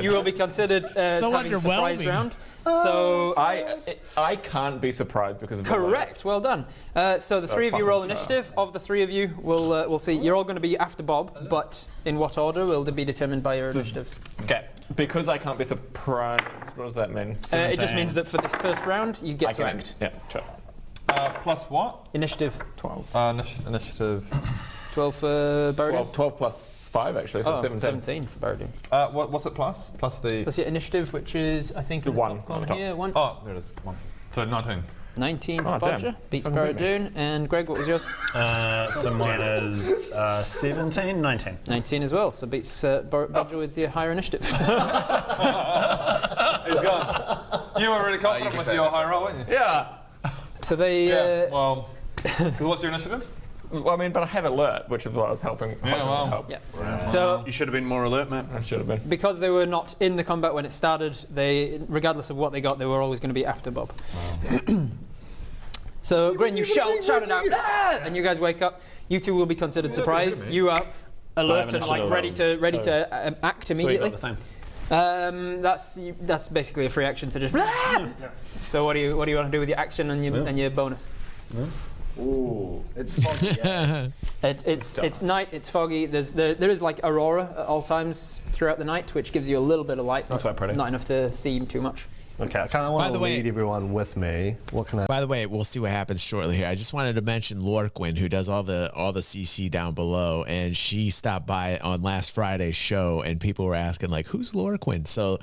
C: You will be considered as
A: So
C: having a surprise
A: underwhelming.
C: round. So
I: I can't be surprised because of the
C: correct. Well done. So the 3 of you roll initiative. Of the 3 of you, we'll see. You're all going to be after Bob, but in what order will be determined by your initiatives.
B: okay.
I: Because I can't be surprised. What does that mean?
C: It just means that for this first round, you get
I: I
C: to
I: can
C: act.
I: Yeah, sure.
H: Plus what?
C: Initiative.
I: 12.
H: Initiative.
C: 12 for Barrow.
I: 12 plus 5 actually, so 17.
C: 17 for Barrow.
H: What's it plus? Plus the.
C: Plus your initiative, which is, I think, in the
I: one
C: top
I: on
C: corner
I: the top.
C: here. 1.
H: Oh, there it is. 1. So 19.
C: 19 for
I: Oh, damn.
C: Bodger. Beats
I: Fucking
C: Barrow
I: beat me.
C: And Greg, what was yours?
B: So mine is 17, 19.
C: 19 as well, so beats Bodger with your higher initiative.
H: He's gone. You were really confident with your high roll, weren't you?
I: Yeah.
C: So they.
H: Yeah. Well, what's your initiative?
I: Well, I mean, but I have alert, which is what I was helping. Help.
C: Yeah. So
F: You should have been more alert, man.
I: I should have been.
C: because they were not in the combat when it started, they, regardless of what they got, they were always going to be after Bob. So Grin, you shouted out, "Ah!" and you guys wake up. You two will be considered surprised. You are alert and like ready to act immediately.
B: So you got the same.
C: That's basically a free action to just. So what do you want to do with your action and your bonus?
E: Ooh, it's foggy. Yeah.
C: It's night. It's foggy. There is like aurora at all times throughout the night, which gives you a little bit of light.
B: That's quite pretty.
C: Not enough to see too much.
E: Okay, I kind of want to lead everyone with me. What can I?
A: By the way, we'll see what happens shortly here. I just wanted to mention Lorquin, who does all the CC down below, and she stopped by on last Friday's show, and people were asking like, "Who's Lorquin?" So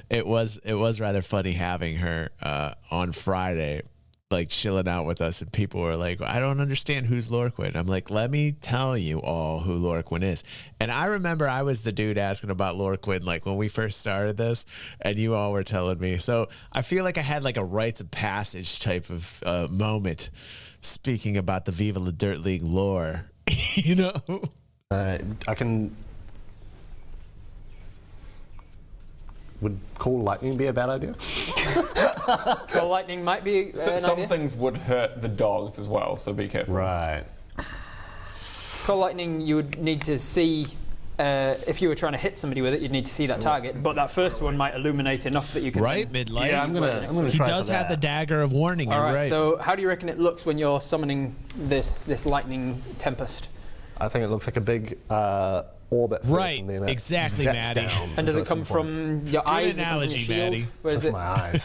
A: it was rather funny having her on Friday, like chilling out with us, and people were like, "I don't understand who's Lorquin." I'm like, "Let me tell you all who Lorquin is." And I remember I was the dude asking about Lorquin like when we first started this, and you all were telling me. So I feel like I had like a rites of passage type of moment speaking about the Viva La Dirt League lore, you know.
E: I can. Would call lightning be a bad idea?
C: Call lightning might be
I: Some
C: idea.
I: things would hurt the dogs as well, so be careful.
E: Right.
C: Call lightning, you would need to see. If you were trying to hit somebody with it, you'd need to see that target. But that first one might illuminate enough that you can.
A: Right, midlife.
E: Yeah, I'm gonna
A: He
E: try
A: does
E: for
A: have the
E: that.
A: dagger of warning.
C: All
A: You're
C: right.
A: right.
C: So how do you reckon it looks when you're summoning this lightning tempest?
E: I think it looks like a big orbit. first,
A: Right,
E: and then it
A: exactly,
E: zaps
A: Maddie.
E: down
C: And does it
E: goes
C: come
E: some point.
C: from your eyes?
A: analogy,
C: Does it come from your
A: Maddie.
C: shield? Where is
E: That's
C: it?
E: my eyes.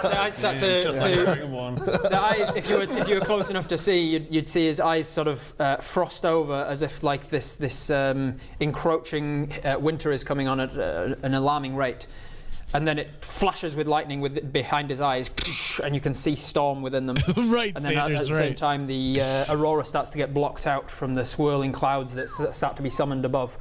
C: The eyes start to the eyes. If you were close enough to see, you'd see his eyes sort of frost over, as if like this encroaching winter is coming on at an alarming rate. And then it flashes with lightning behind his eyes, and you can see storm within them.
A: Right,
C: And then at the same time, the aurora starts to get blocked out from the swirling clouds that start to be summoned above.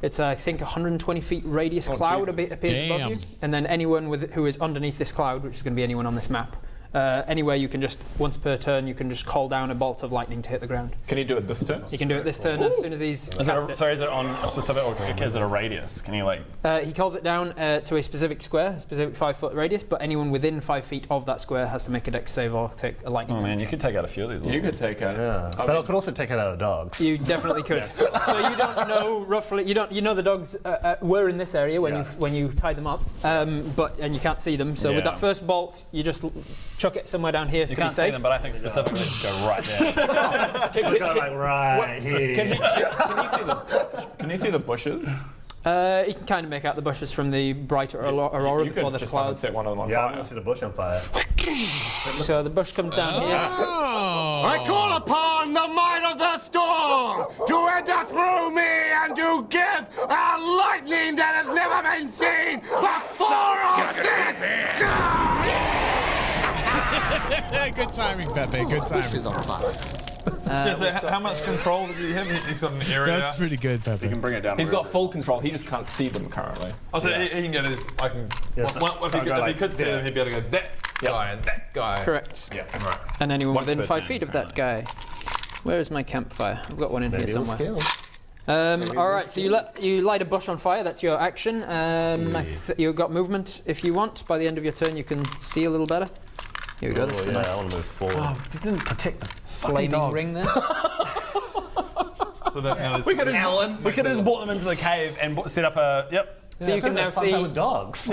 C: It's, I think, 120 feet radius cloud appears above you. And then anyone who is underneath this cloud, which is going to be anyone on this map, anywhere you can just, once per turn, you can just call down a bolt of lightning to hit the ground.
I: Can you do it this turn?
C: You can do it this turn as soon as he's cast it.
B: Sorry, is it on a specific, or is it a radius? Can you like?
C: He calls it down to a specific square, a specific 5-foot radius, but anyone within 5 feet of that square has to make a dex save or take a lightning.
B: Oh man, you could take out a few of these.
I: You could take out.
E: Yeah, but I could also take it out of dogs.
C: You definitely could. So you don't know roughly. You know the dogs were in this area when you tied them up, and you can't see them. So with that first bolt, you just chuck it somewhere down here.
B: You can't see them, but I think specifically just go right there.
E: Like right here.
I: Can you see the bushes?
C: You can kind of make out the bushes from the brighter aurora
I: You
C: before
I: could
C: the
I: just
C: clouds.
I: set one of them on
E: Yeah, I'm
I: fire.
E: gonna see the bush on fire.
C: So the bush comes down here.
A: Oh.
J: I call upon the might of the storm to enter through me and to give a lightning that has never been seen before or since.
A: Good timing, Pepe. Good timing.
E: She's on fire.
D: So how much control did he have? He's got an area.
A: That's pretty good, Pepe.
F: You can bring it down.
I: He's got full control. He just can't see them currently.
D: Oh, so he can get his. I can.
E: Yeah,
D: If he could see him, he'd be able to go that guy and that guy.
C: Correct.
F: Yeah, right.
C: And anyone
B: Once
C: within
B: per
C: 5
B: turn,
C: feet of that guy. Where is my campfire? I've got one in here
E: Maybe it'll
C: somewhere.
E: scale.
C: All right, so you light a bush on fire. That's your action. You've got movement if you want. By the end of your turn, you can see a little better. Here we go. This is a
E: Yeah, I
C: nice
E: want to move forward.
B: Oh, it didn't protect the
C: flaming
B: dogs.
C: ring there.
D: So that
B: We could have just brought them into the cave and set up a. Yep.
C: So you can now
E: Fun time
C: see
E: with dogs.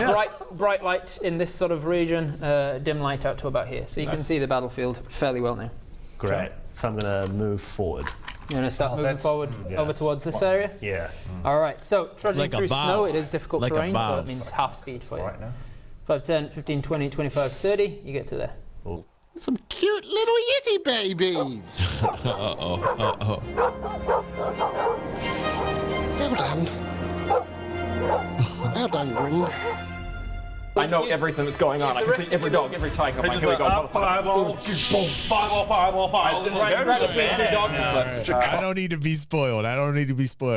C: bright light in this sort of region, dim light out to about here. So you can see the battlefield fairly well now.
E: Great. So I'm gonna move forward.
C: You're going to start moving
E: that's-
C: forward
E: yeah,
C: over
E: that's
C: towards this area?
E: Yeah.
C: All right, so trudging
A: Like a
C: through snow,
A: boss.
C: it is difficult
A: Like a
C: terrain, so it
A: boss.
C: means half speed for you.
F: Right now.
C: 5, 10, 15, 20, 25, 30, you get to there.
J: Some cute little yeti babies.
A: Uh-oh.
J: Well done. Well done, Grin.
I: I know everything that's going on. I can see every dog, every tiger. I'm like, here we go.
D: Fireball, fireball.
C: Right between two dogs.
A: I don't need to be spoiled.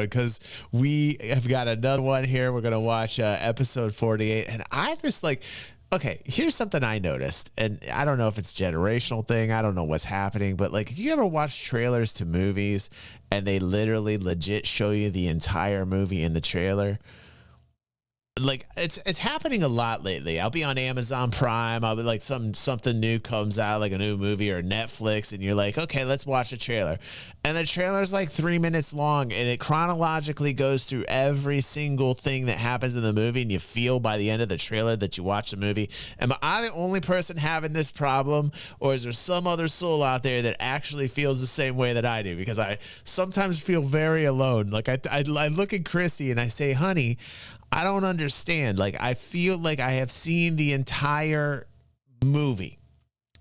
A: Because we have got another one here. We're going to watch episode 48. And I just like, okay, here's something I noticed, and I don't know if it's a generational thing. I don't know what's happening, but like, do you ever watch trailers to movies and they literally legit show you the entire movie in the trailer? Like, it's happening a lot lately. I'll be on Amazon Prime. I'll be like, something new comes out, like a new movie or Netflix, and you're like, okay, let's watch a trailer. And the trailer's like 3 minutes long, and it chronologically goes through every single thing that happens in the movie, and you feel by the end of the trailer that you watched the movie. Am I the only person having this problem, or is there some other soul out there that actually feels the same way that I do? Because I sometimes feel very alone. Like, I look at Christy and I say, honey, I don't understand. Like, I feel like I have seen the entire movie.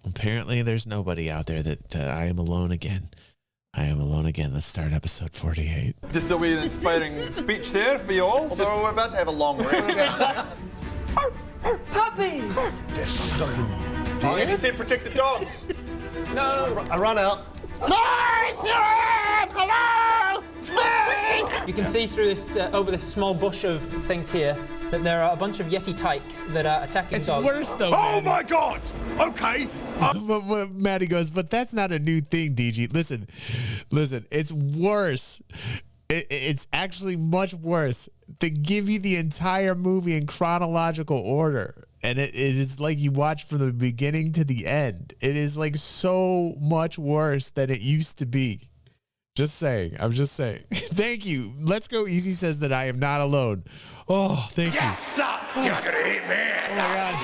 A: Apparently, there's nobody out there that I am alone again. I am alone again. Let's start episode 48.
D: Just a wee inspiring speech there for you all.
F: Although we're about to have a long rest.
C: Puppy!
F: Oh, he said protect the dogs.
E: No. I run out.
J: Hello!
C: You can see through this, over this small bush of things here, that there are a bunch of yeti tykes that are attacking dogs.
A: It's worse though.
K: Oh my God! Okay.
A: But Maddie goes, but that's not a new thing, DG. Listen, it's worse. It's actually much worse to give you the entire movie in chronological order. And it is like you watch from the beginning to the end. It is like so much worse than it used to be. Just saying. I'm just saying. Thank you. Let's Go Easy says that I am not alone. Oh, thank you.
J: You're gonna eat me!
A: Oh my God.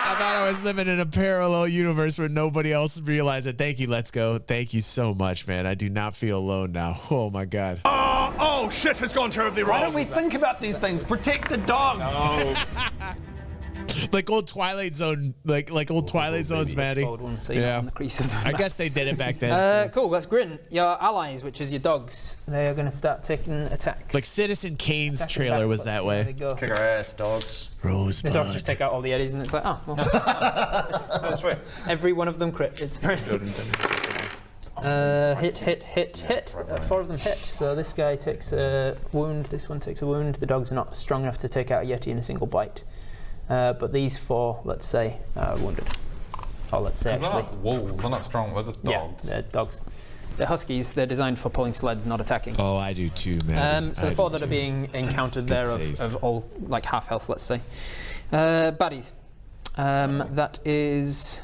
A: I thought I was living in a parallel universe where nobody else realized it. Thank you, Let's Go. Thank you so much, man. I do not feel alone now. Oh my God.
K: Oh, shit has gone terribly wrong.
B: Why don't we think about these things? Protect the dogs.
A: Oh. Like old Twilight Zone, like old Twilight Zones, Maddie.
C: One, so yeah. On the crease of the
A: I guess they did it back then.
C: Cool, that's Grin. Your allies, which is your dogs, they are going to start taking attacks.
A: Like Citizen Kane's trailer was that way.
F: Kick our ass, dogs.
A: Rosebud.
C: The dogs just take out all the eddies, and it's like, oh, well.
F: That's sweet.
C: Every one of them crit. It's very hit. 4 of them hit. So this guy takes a wound. This one takes a wound. The dog's not strong enough to take out a yeti in a single bite. But these 4, let's say, are wounded. Or let's say, actually.
D: They're not wolves, they're not strong, they're just dogs.
C: Yeah, they're dogs. They're huskies, they're designed for pulling sleds, not attacking.
A: Oh, I do too, man.
C: So the 4 that are being encountered there of all, like, half health, let's say. Baddies. That is...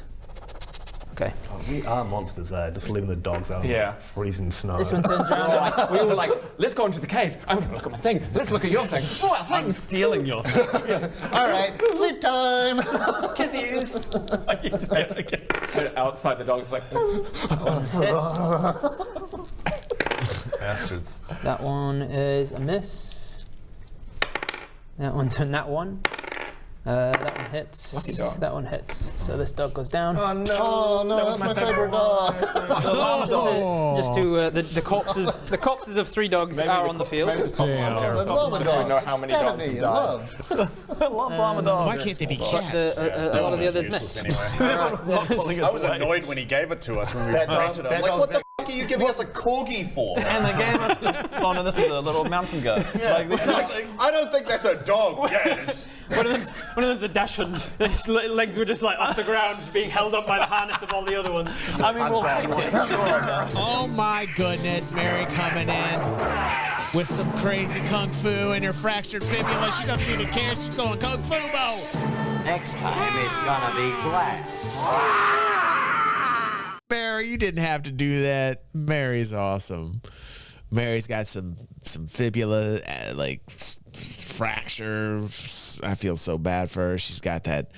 C: Okay.
E: We are monsters there, just leaving the dogs out in the freezing snow.
C: This one turns around.
I: We were like, let's go into the cave. I'm going to look at my thing. Let's look at your thing. Oh,
B: I'm stealing your thing.
E: All right, sleep time.
C: Kisses.
I: Outside the dog's like,
D: Bastards.
C: That one is a miss. That one's a nat 1. That one hits.
I: Lucky dogs.
C: That one hits. So this dog goes down.
E: Oh no, that's my favorite dog.
C: Just to the corpses of 3 dogs are on the field.
E: Llama
I: we know how many dogs have died.
B: I love llama dogs.
A: Why can't they be cats?
C: A lot of the others missed.
F: I was annoyed when he gave it to us when we rented it. I'm like, what the fuck are you giving us a corgi for?
B: And they gave us oh no, this is a little mountain goat.
F: Yeah. I don't think that's a dog. Yes.
C: One of them's a dachshund. His legs were just like off the ground, being held up by the harness of all the other ones.
B: I mean, we'll take it. Sure.
A: Oh my goodness, Mary coming in with some crazy kung fu and her fractured fibula. She doesn't even care. She's going kung fu mode.
L: Next time it's gonna be glass.
A: Mary, you didn't have to do that. Mary's awesome. Mary's got some fibula, like fracture. I feel so bad for her. She's got that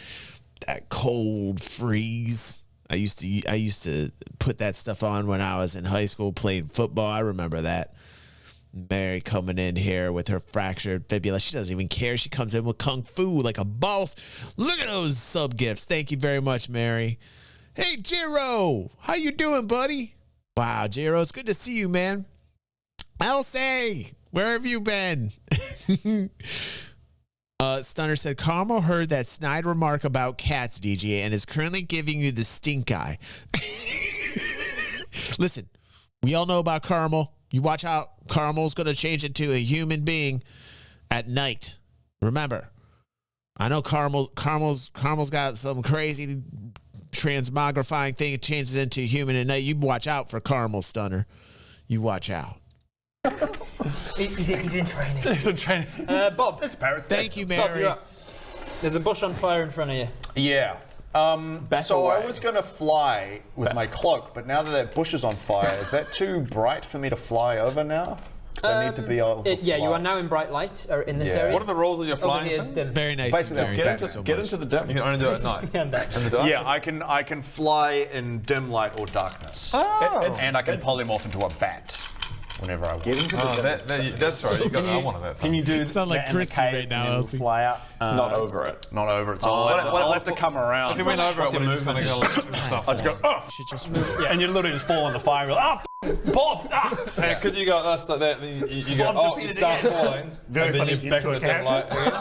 A: cold freeze. I used to put that stuff on when I was in high school playing football. I remember that. Mary coming in here with her fractured fibula. She doesn't even care. She comes in with kung fu like a boss. Look at those sub gifts. Thank you very much, Mary. Hey, Jiro. How you doing, buddy? Wow, Jiro, it's good to see you, man. Elsie, where have you been? Stunner said, Carmel heard that snide remark about cats, DJ, and is currently giving you the stink eye. Listen, we all know about Carmel. You watch out. Carmel's going to change into a human being at night. Remember, I know Caramel's got some crazy transmogrifying thing. It changes into human at night. You watch out for Caramel, Stunner. You watch out.
C: He's in training.
B: He's in training.
C: Bob.
A: Thank you, Mary.
C: Bob, there's a bush on fire in front of you.
F: Yeah. So I was going to fly with my cloak, but now that that bush is on fire, is that too bright for me to fly over now? Because I need to be able to
C: Yeah, you are now in bright light in this area.
B: What are the rules of your flying?
C: Over here is dim.
A: Very nice.
F: Basically,
I: Get into the dim.
D: You can only do it at night. In the dark?
F: Yeah, I can fly in dim light or darkness. And I can polymorph into a bat whenever I want.
D: That's right. You got one of that.
B: Can you do
A: sound like
B: that in the
A: Christy
B: cave
A: right now,
B: and then
A: Elsie.
B: fly out?
I: Not over it.
F: Not over it. So I'll have to come around.
D: If you went over it, would have just kind of go like stuff.
F: I'd just go, oh!
A: Should just
B: Yeah, and you literally just fall in the fire. Ah, Bob! Ah!
D: Hey, could you go us like that? Then you go, oh, you start falling.
E: Very
D: and then
E: funny
D: you back in the dim light again.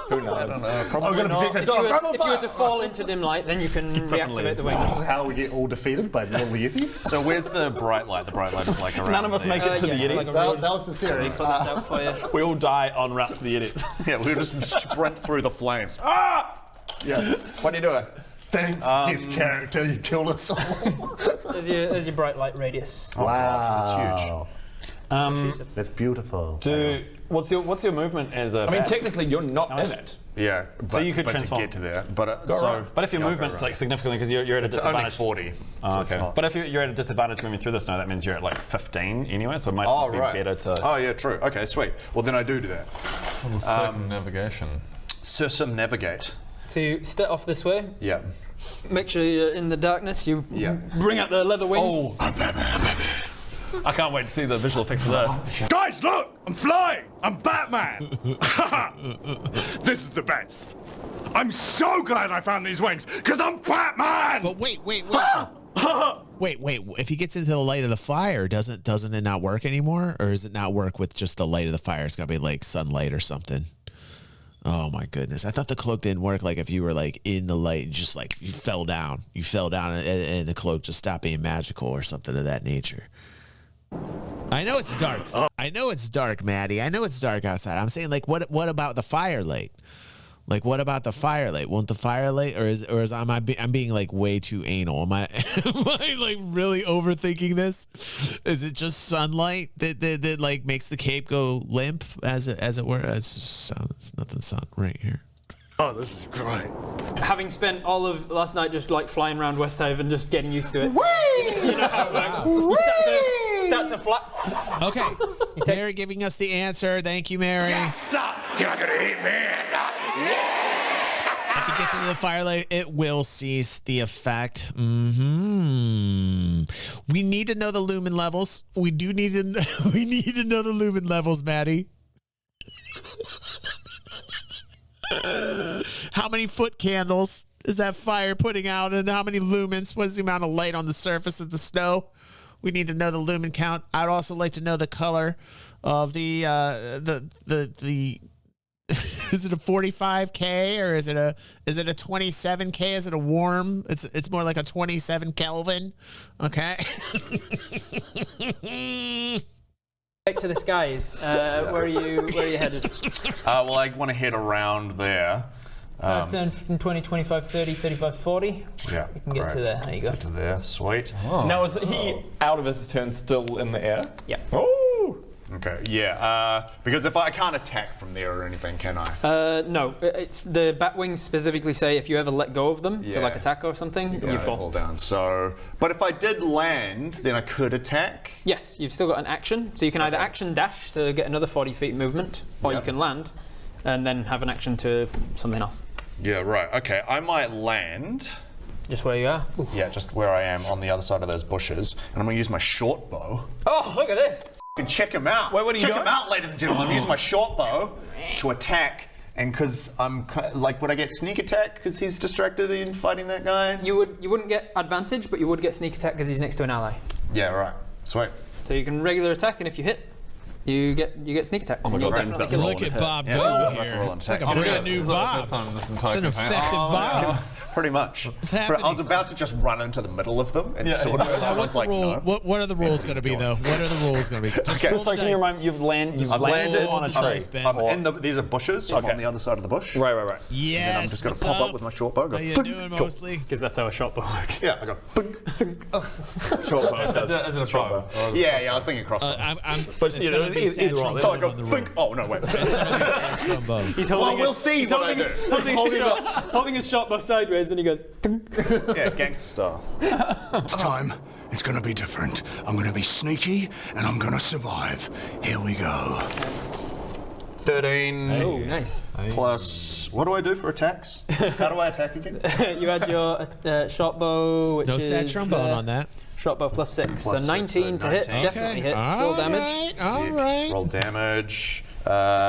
D: Who knows?
F: I don't know. Probably
E: I'm going to protect
C: If
E: the
C: you were to fall into dim light, then you can reactivate the wings.
E: This is how we get all defeated by the yetis.
F: So where's the bright light? The bright light is like around
B: None of us
F: there.
B: make it to the
C: yeah,
B: Yeti.
C: like a
E: That was the theory.
C: Put this out for you.
B: We all die en route to the Yetis.
F: Yeah, we'll just sprint through the flames. Ah!
E: Yeah.
I: What are you doing?
E: Thanks, this character, you killed us all.
C: There's your bright light radius.
E: Wow.
F: That's huge.
E: That's beautiful.
B: What's your movement as a?
I: I mean,
B: bat?
I: technically, you're not in it.
F: Yeah, but,
B: you could
F: but
B: transform.
F: to get to there. But
B: But if your movement's like significantly, because you're at a
F: it's
B: disadvantage.
F: only 40. So it's
B: Okay.
F: not.
B: But if you're at a disadvantage moving through the snow, that means you're at like 15 anyway. So it might be better to.
F: Oh yeah, true. Okay, sweet. Well then I do that.
D: Circumnavigation.
F: Circumnavigate.
C: To step off this way,
F: Yeah.
C: make sure you're in the darkness. You bring out the leather wings.
B: I can't wait to see the visual effects of this.
K: Guys, look! I'm flying! I'm Batman! This is the best. I'm so glad I found these wings, because I'm Batman!
A: But wait. Wait. If he gets into the light of the fire, doesn't it not work anymore? Or does it not work with just the light of the fire? It's got to be like sunlight or something. Oh my goodness. I thought the cloak didn't work like if you were like in the light and just like you fell down. You fell down and the cloak just stopped being magical or something of that nature. I know it's dark. I know it's dark, Maddie. I know it's dark outside. I'm saying like what about the firelight? Like what about the firelight? Won't the firelight I'm being like way too anal? Am I like really overthinking this? Is it just sunlight that like makes the cape go limp as it were? It's nothing sun right here.
K: Oh, this is great.
C: Having spent all of last night just like flying around West Haven, just getting used to it. You know how it works. You start to fly.
A: Okay. Mary giving us the answer. Thank you, Mary.
J: You're not gonna eat me!
A: If it gets into the firelight, it will cease the effect. We need to know the lumen levels. We need to know the lumen levels, Maddie. How many foot candles is that fire putting out, and how many lumens? What is the amount of light on the surface of the snow? We need to know the lumen count. I'd also like to know the color of the is it a 45K or is it a 27K? Is it a warm? It's more like a 27 Kelvin. Okay.
C: Back to the skies. Where are you headed?
F: Well, I want to head around there.
C: Turn from 20, 25, 30, 35, 40.
F: Yeah.
C: You can get to there. There you go.
F: Get to there. Sweet.
I: Now, is he out of his turn still in the air?
C: Yeah.
I: Oh!
F: Okay, yeah. Because if I can't attack from there or anything, can I?
C: No. It's the bat wings specifically say if you ever let go of them to like attack or something, you fall
F: down. So, but if I did land, then I could attack.
C: Yes, you've still got an action, so you can either action dash to get another 40 feet movement, or you can land and then have an action to something else.
F: Yeah, right. Okay, I might land.
C: Just where you are?
F: Yeah, just where I am on the other side of those bushes, and I'm gonna use my short bow.
C: Oh, look at this!
F: Check him out.
B: Wait, what are you
F: Check
B: doing?
F: him out, ladies and gentlemen. I'm using my short bow to attack, and because I'm like, would I get sneak attack because he's distracted in fighting that guy?
C: You wouldn't get advantage, but you would get sneak attack because he's next to an ally.
F: Yeah, right. Sweet.
C: So you can regular attack, and if you hit, You get sneak attack.
B: Oh my god,
C: Definitely
B: that's
C: kill
A: Look
C: it.
A: at Bob
F: Yeah,
A: go
F: I'm about to
A: here.
F: roll an
A: It's like a
F: attack.
A: brand new Bob.
D: First time in this
A: It's
D: entire
A: an
D: campaign.
A: effective Bob.
F: Pretty much.
A: happening?
F: I was about to just run into the middle of them and sort of.
A: Now,
F: I
A: what's
F: was
A: the
F: like,
A: rule?
F: no.
A: What are the rules going to be, though? What are the rules going to be? Just
F: Okay.
A: roll
B: Just
A: the
B: like can you
A: dice.
B: remind you've landed on a
A: the
B: tree.
A: dice, Ben.
F: I'm in the. These are bushes. So I'm
B: Okay.
F: on the other side of the bush.
B: Right.
A: Yes.
F: And then I'm just going to
A: what's
F: pop up with my short bow. and
A: How
F: Go,
A: you
F: "Thunk."
A: doing, mostly?
C: Because that's how a shot bow works.
F: Yeah, I go. "Thunk."
B: Short bow does.
D: Is it a bow?
F: Yeah, I was thinking crossbow.
A: But
B: you know, either one.
F: So I go. Think. Oh no, wait.
A: trombone.
C: He's
F: Well,
C: holding
F: we'll see what I do.
C: holding his shot bow sideways, and he goes.
F: Yeah, gangster style.
K: This time, it's gonna be different. I'm gonna be sneaky, and I'm gonna survive. Here we go.
F: 13
C: Oh, nice.
F: plus. What do I do for attacks? How do I attack again?
C: You had your shot bow, which
A: No
C: is
A: sad trombone on that.
C: shot bow plus 6.
F: Plus
C: so 19
F: 6,
C: to hit,
F: 19.
C: definitely hits. Roll damage.
A: All right.
F: Roll damage,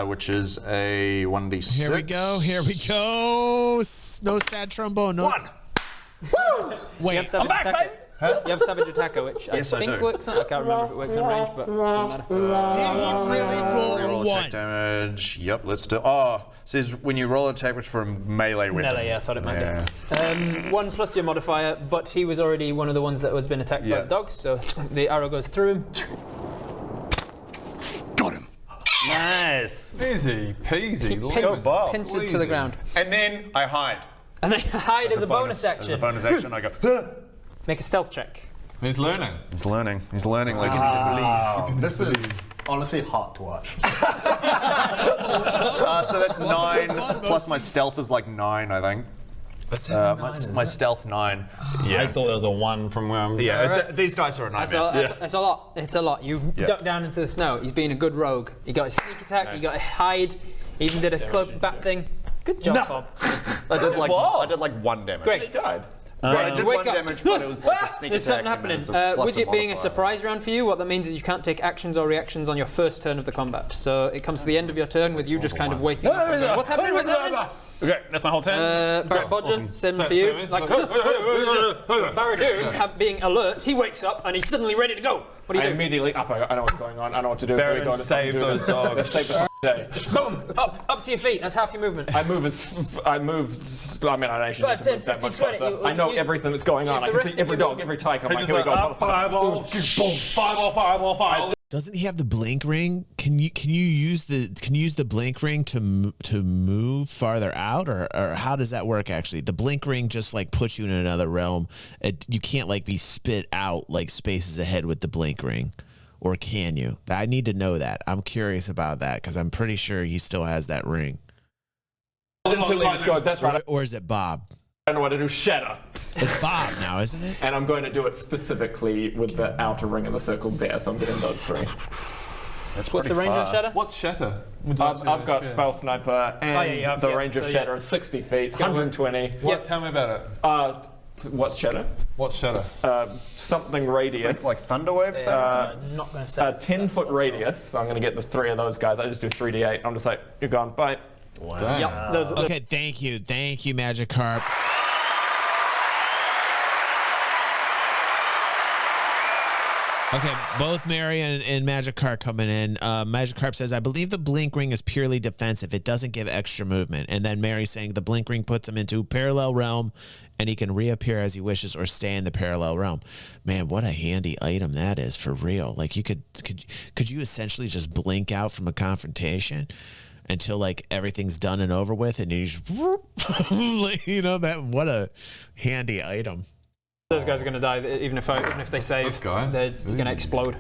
F: which is a 1d6.
A: Here we go. Here we go. No sad trombone. No.
F: 1.
A: Wait.
C: You have savage
B: back,
C: attacker.
B: babe.
C: You have savage attacker, which
F: Yes, I
C: I think
F: do.
C: works on. I can't remember if it works on range, but doesn't matter.
A: Did he really roll
F: Roll
A: a
F: attack
A: one?
F: damage. Yep, let's do. Oh, it says when you roll attack damage for a melee weapon.
C: Melee, yeah, I thought it meant
F: Yeah.
C: that. 1 plus your modifier, but he was already one of the ones that was been attacked by
F: Yeah.
C: the dogs, so the arrow goes through him.
K: Got him.
B: Nice.
D: Easy peasy.
C: Pinch it to the ground.
F: And then I hide.
C: And then hide as a bonus
F: As a
C: action.
F: bonus action, I go.
C: Make a stealth check.
D: He's learning.
F: He's learning. He's learning. Like
E: This is honestly hot to watch.
F: so that's 9 plus my stealth is like 9, I think. My stealth 9. Yeah.
B: I thought there was a 1 from where I'm.
F: Yeah, these dice are a nightmare.
C: That's a lot. It's a lot. You ducked down into the snow. He's being a good rogue. He got a sneak attack. He got a hide. He even did a cloak bat thing. Good job, Bob.
F: I did like 1 damage.
C: Great.
B: He died.
F: I did
C: Wake
F: 1
C: up.
F: damage, but it was like a sneak
C: There's
F: attack.
C: something happening.
F: and then it's a plus
C: With it being a
F: modifier.
C: surprise round for you, what that means is you can't take actions or reactions on your first turn of the combat. So it comes to the end of your turn with you just kind of waking up. and going, What's happening? What's happening?
B: Okay, that's my whole turn.
C: Barrett Bodger, same for you. Like Baradu, being alert, he wakes up and he's suddenly ready to go. What do
I: I
C: you do?
I: immediately up. I know what's going on. I know what to do.
B: Baron, save those dogs.
I: Let's save the day.
C: Boom! Up to your feet. That's half your movement.
I: I move. I mean, I don't actually
C: 5,
I: need to
C: 10,
I: move that
C: 15,
I: much
C: 20.
I: closer.
C: You-
I: I know
C: use-
I: everything that's going on.
C: use
I: I
C: the
I: can
C: rest
I: see
C: of
I: every
C: your
I: dog, every tyke. I'm like,
D: Just
I: here we go.
D: like, fireball, fireball.
A: Doesn't he have the blink ring? Can you use the blink ring to move farther out, or how does that work actually? The blink ring just like puts you in another realm. You can't like be spit out like spaces ahead with the blink ring, or can you? I need to know that. I'm curious about that because I'm pretty sure he still has that ring.
I: Instantly just go, that's right.
A: Or is it Bob?
I: I don't know what to do. Shatter.
A: It's Bob now, isn't it?
I: And I'm going to do it specifically with the outer ring of the circle there, so I'm getting those 3.
F: That's
C: What's the range on Shatter?
D: What's Shatter?
I: I've got Spell Sniper and
C: you have,
I: the
C: yeah.
I: range of
C: So,
I: Shatter
C: yeah.
I: is 60 feet, 120.
D: What? Tell me about it.
I: What's Shatter?
D: What's Shatter?
I: Something radius.
F: Like Thunderwave thing?
C: I'm not going to say.
I: A 10-foot radius. So I'm going to get the 3 of those guys. I just do 3d8. I'm just like, you're gone. Bye.
C: Yep. Those,
A: Okay, thank you, Magikarp. Okay, both Mary and Magikarp coming in. Magikarp says, I believe the blink ring is purely defensive. It doesn't give extra movement. And then Mary saying the blink ring puts him into parallel realm and he can reappear as he wishes or stay in the parallel realm. Man, what a handy item that is for real. Like you could you essentially just blink out from a confrontation until like everything's done and over with and you just you know that what a handy item.
C: those guys are going to die, even if they save. They're going to explode.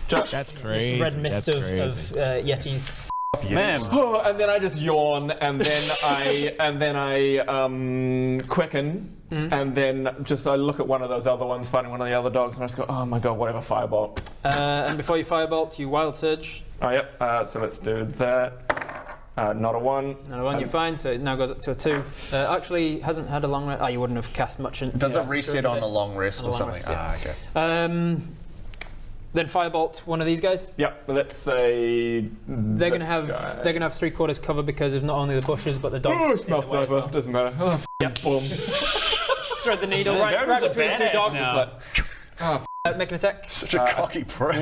A: That's crazy.
C: Red mist of yetis.
I: Man. Oh, and then I just yawn, and then I quicken, and then just I look at one of those other ones, finding one of the other dogs, and I just go, oh my god, whatever, firebolt.
C: And before you firebolt, you wild surge.
I: Oh yep. So let's do that. Not a 1.
C: Not a 1, you're fine, so it now goes up to a 2. Actually, hasn't had a long rest. Oh, you wouldn't have cast much.
F: Does it reset on a long rest or something?
C: Rest, yeah.
F: Okay.
C: Then firebolt one of these guys.
I: Yep. Let's say
C: they're gonna have 3/4 cover because of not only the bushes but the dogs.
I: Smell sniper. Well. Doesn't matter. Oh,
C: yep.
I: Boom.
C: Thread the needle right between 2 dogs.
I: Like, oh,
C: Make an attack.
F: Such a cocky prick.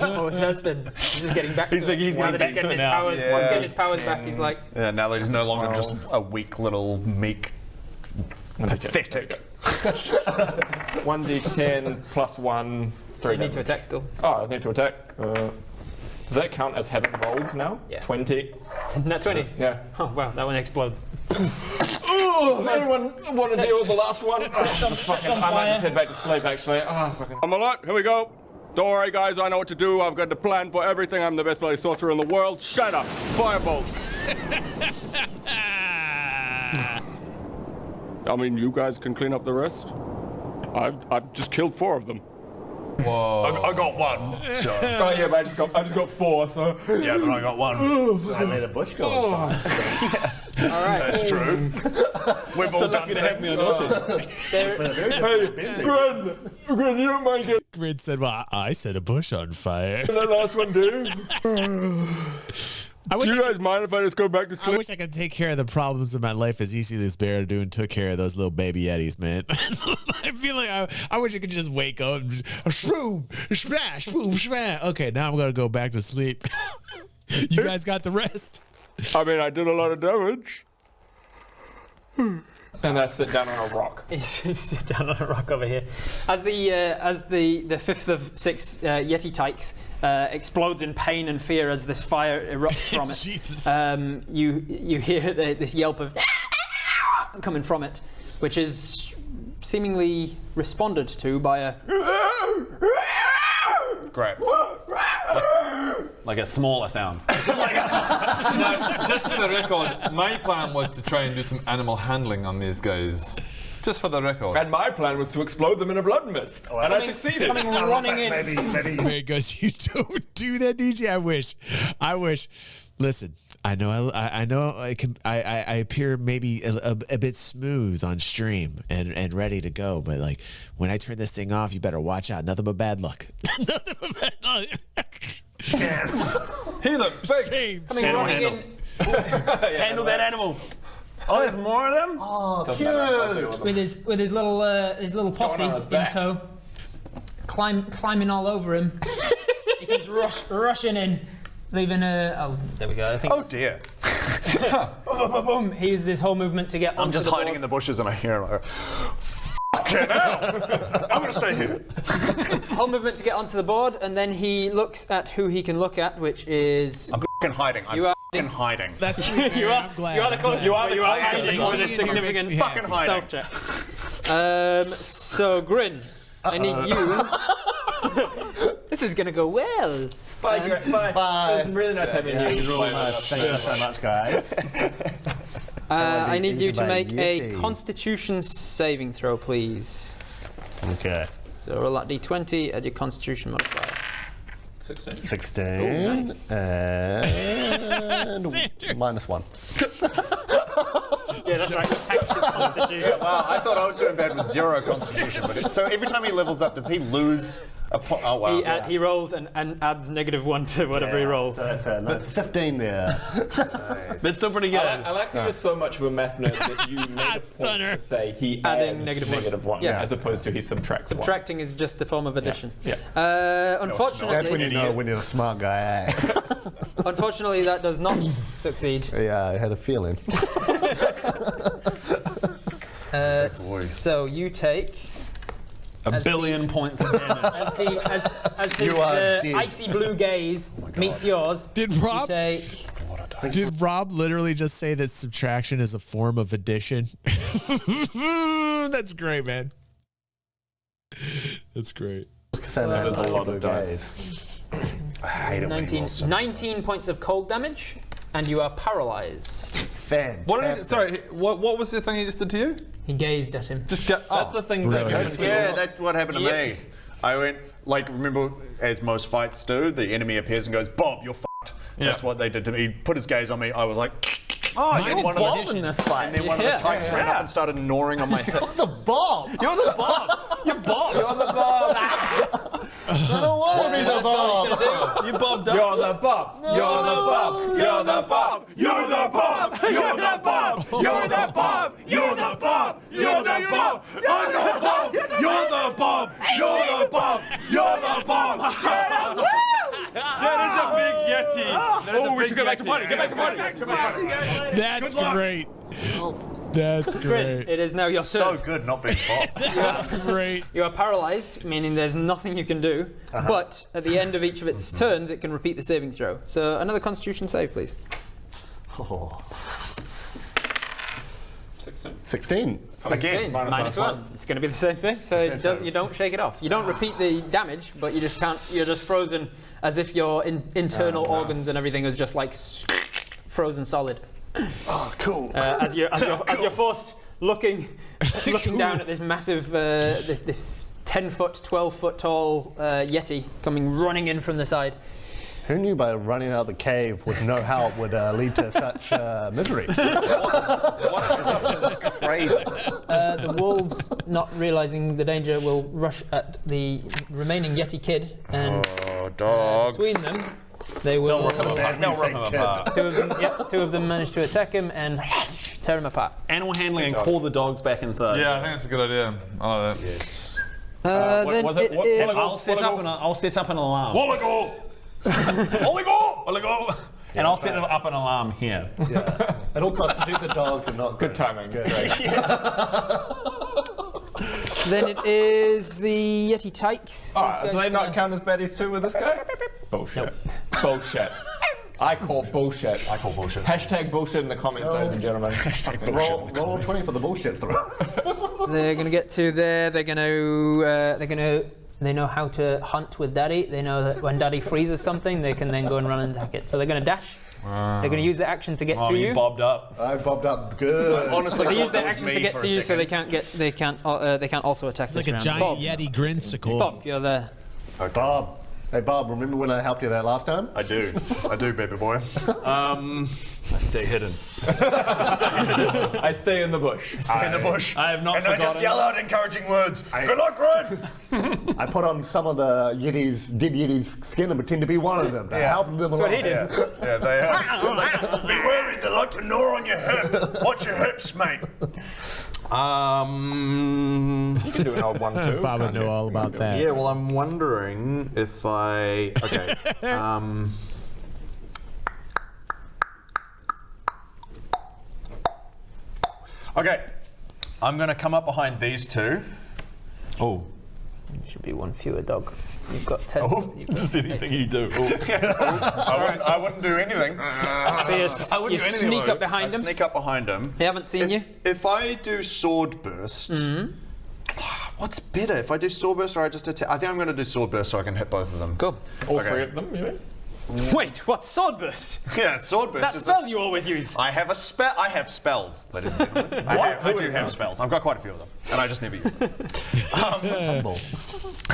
C: Oh, his husband. He's just getting back to it.
B: He's
C: now
B: getting
C: that
B: back
C: he's
B: to
C: getting
B: it
C: his
B: now.
C: powers. He's getting his powers back. He's like,
F: Yeah, now that he's no longer just a weak little meek, pathetic.
I: 1d10 plus 1. 3
C: you need to attack still.
I: Oh, I need to attack. Does that count as having rolled now?
C: Yeah.
I: 20.
C: Not 20.
I: Yeah.
C: Oh wow, that one explodes.
I: Oh, anyone want to deal with the last one? I might just head back to sleep, actually.
K: I'm alert. Here we go. Don't worry, guys. I know what to do. I've got the plan for everything. I'm the best bloody sorcerer in the world. Shut up. Firebolt. I mean, you guys can clean up the rest. I've just killed 4 of them.
D: Whoa.
K: I got 1. So.
I: Oh yeah, but I just got 4. So
K: yeah, but I got 1.
E: So I made a bush go on fire.
C: All right.
K: That's true. We've all done
B: to have me on autism.
K: Hey, Grin, you don't mind getting
A: Grid said, well, I set a bush on fire.
K: that last one, dude?
A: I wish
K: Do you guys mind if I just go back to
A: I
K: sleep?
A: wish I could take care of the problems of my life as easy as Bear doing took care of those little baby yetis, man. I feel like I wish I could just wake up and just shroom, smash, boom, smash. Okay, now I'm gonna go back to sleep. You guys got the rest.
K: I mean, I did a lot of damage.
I: and I sit down on a rock.
C: He's sit down on a rock over here. As the fifth of 6 Yeti tykes explodes in pain and fear as this fire erupts from it.
A: Jesus.
C: You hear this yelp of coming from it, which is seemingly responded to by a
F: Great.
B: Like a smaller sound.
D: Now, just for the record, my plan was to try and do some animal handling on these guys. Just for the record.
I: And my plan was to explode them in a blood mist. And I succeeded.
C: coming running in.
E: Maybe.
A: Where goes, you don't do that, DJ. I wish. Listen, I know I appear maybe a bit smooth on stream and ready to go, but like when I turn this thing off, you better watch out. Nothing but bad luck. Nothing but bad luck.
B: He looks big.
C: Coming running in.
B: Handle that animal. Oh, there's more of them?
E: Oh, cute.
C: With his little posse
I: on his
C: in
I: back.
C: tow, climbing all over him. He comes rushing in, leaving a. Oh, there we go. I think.
F: Oh dear.
C: Boom, boom. He uses his whole movement to get.
F: I'm just hiding in the bushes and I hear like, fucking hell! I'm gonna stay here.
C: Whole movement to get onto the board, and then he looks at who he can look at, which is.
F: I'm fucking hiding. I'm
C: You are-
F: fucking hiding.
A: That's sweet,
C: You
A: man.
C: are.
A: I'm glad.
C: You are the closest.
B: You are the
C: but you are
B: closest.
C: hiding
F: As long
C: with a
F: as you can
C: significant
A: make me happy.
F: Fucking hiding.
C: stealth check. So Grin, I need you. This is gonna go well.
I: Bye, bye.
E: Bye.
I: It was really nice having you.
E: Thank you so much, guys.
C: I need you to
E: by
C: make a
E: Yeti.
C: Constitution saving throw, please.
E: Okay.
C: So roll that d20, add your Constitution modifier.
E: 16.
C: Oh, nice.
E: And -1.
C: Yeah, that's right. Tax Constitution.
F: Wow, I thought I was doing bad with 0 constitution, but so every time he levels up, does he lose a point? Oh wow.
C: He rolls and adds -1 to whatever he rolls.
E: So that's nice 15 there.
B: That's still pretty good.
I: I like that you're so much of a math nerd that you made a point
A: Stunner.
I: to say he
C: Adding
I: adds
C: -1.
I: -1,
C: Yeah.
I: as opposed to he subtracts 1.
C: Subtracting is just a form of addition.
I: Yeah.
C: Unfortunately,
E: That's when you know when you're a smart guy.
C: unfortunately, that does not succeed.
E: Yeah, I had a feeling.
C: So you take
B: A billion points of damage.
C: as his
E: You are dead.
C: icy blue gaze meets yours.
A: Did
C: You
A: Rob
C: take.
A: Did Rob literally just say that subtraction is a form of addition? That's great, man. That's great.
I: That is a lot of dice.
F: I hate it when he rolls so
C: 19 points of cold damage, and you are paralyzed.
E: Fantastic.
D: What did sorry, what was the thing he just did to you?
C: He gazed at him.
D: Just get.
B: That's the thing that
F: That's what happened to me. I went, like, remember, as most fights do, the enemy appears and goes, Bob, you're fucked. That's what they did to me. He put his gaze on me. I was like,
B: Oh,
A: Mine
B: you're
A: is
B: Bob
A: addition.
B: in this fight.
F: and then one of the tykes ran up and started gnawing on my hip.
E: The Bob!
B: You're the Bob. You're Bob.
I: You're the Bob!
E: I don't want to be the Bob!
B: You bobbed up.
I: You're the Bob. You're the Bob. You're the Bob.
K: You're the Bob! You're the Bob! You're the Bob! You're the Bob! You're the Bob! I'm the Bob! You're the Bob! You're the Bob! You're the Bob!
H: That is a big yeti. That is
B: Oh,
H: a
B: we
H: big
B: should go back to
H: yeti.
B: party. Get back to party.
A: That's great. That's great.
C: It is now your turn.
F: So good not being Bob.
A: That's great.
C: You are paralyzed, meaning there's nothing you can do. But at the end of each of its turns, it can repeat the saving throw. So another Constitution save, please.
E: 16.
F: Again.
C: Minus one. It's going to be the same thing. So you don't shake it off. You don't repeat the damage, but you just can't. You're just frozen, as if your internal organs and everything is just like frozen solid.
E: Oh, cool.
C: As you're forced looking down at this massive, this 10-foot, 12-foot tall yeti coming running in from the side.
E: Who knew by running out of the cave with no help would lead to such misery?
F: Crazy.
C: The wolves, not realizing the danger, will rush at the remaining yeti kid, and
F: dogs.
C: between them, they will.
B: They'll rip him apart.
C: Two of them manage to attack him and tear him apart.
B: Animal handling and call the dogs back inside.
H: Yeah, I think that's a good idea. I like that.
F: Yes.
C: Then
B: was
C: it
B: it?
C: is-
B: I'll set up an alarm.
H: Oligo!
B: Oligo! And I'll set up an alarm here.
E: Yeah. It all constitute the dogs and not
I: Good timing.
E: Good.
C: Then it is the yeti tykes.
I: Do they not count as baddies too with this guy? Bullshit. Bullshit. I call bullshit. Hashtag bullshit in the comments, ladies and gentlemen.
E: Roll 20 for the bullshit throw.
C: They're gonna get to there. They know how to hunt with Daddy. They know that when Daddy freezes something, they can then go and run and attack it. So they're gonna dash. They're gonna use the action to get to you.
B: bobbed up.
E: I bobbed up good.
F: Honestly,
C: They use their action to get to you, so they can't also attack
A: It's
C: this
A: like a
C: round.
A: giant
C: Bob,
A: Yeti grinsicle.
C: Bob, you're there.
E: Bob. Hey, Bob, remember when I helped you there last time?
F: I do, baby boy.
B: I stay hidden.
I: I stay in the bush.
F: Stay in the bush.
B: I have not
F: and
B: forgotten.
F: I just yell out encouraging words. Good luck, Red!
E: I put on some of the dead Yeti's skin and pretend to be one of them to help them along.
C: That's what he did.
F: Yeah, they are. It's like, be wary, they like to gnaw on your hip. Watch your hips, mate.
I: You can do an old one too.
A: Bob would know all about that.
F: Yeah, well, I'm wondering if I... Okay. Okay. I'm going to come up behind these two.
B: Oh.
C: Should be one fewer dog. You've got 10.
B: Just anything you do.
F: I wouldn't do anything.
C: So you sneak up behind them.
F: Sneak up behind them.
C: They haven't seen you.
F: If I do sword burst, what's better? If I do sword burst or I just attack? I think I'm going to do sword burst so I can hit both of them.
C: Go.
I: All three of them, you mean?
C: Wait, what's sword burst?
F: Yeah, sword burst.
C: That
F: is
C: spell you always use.
F: I have a spell. I have spells, ladies and gentlemen. I do have spells. I've got quite a few of them, and I just never use them.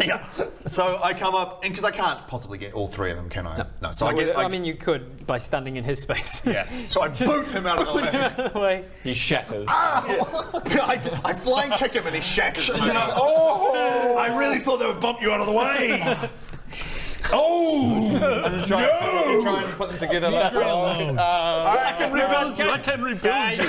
F: Yeah. So I come up, and because I can't possibly get all three of them, can I? No. So
C: I mean, you could by standing in his space.
F: Yeah. So I boot him out of the way.
I: He shatters.
F: I flying kick him, and he shatters. I really thought they would bump you out of the way.
I: You try and put them together like
B: I can rebuild you. I can rebuild you.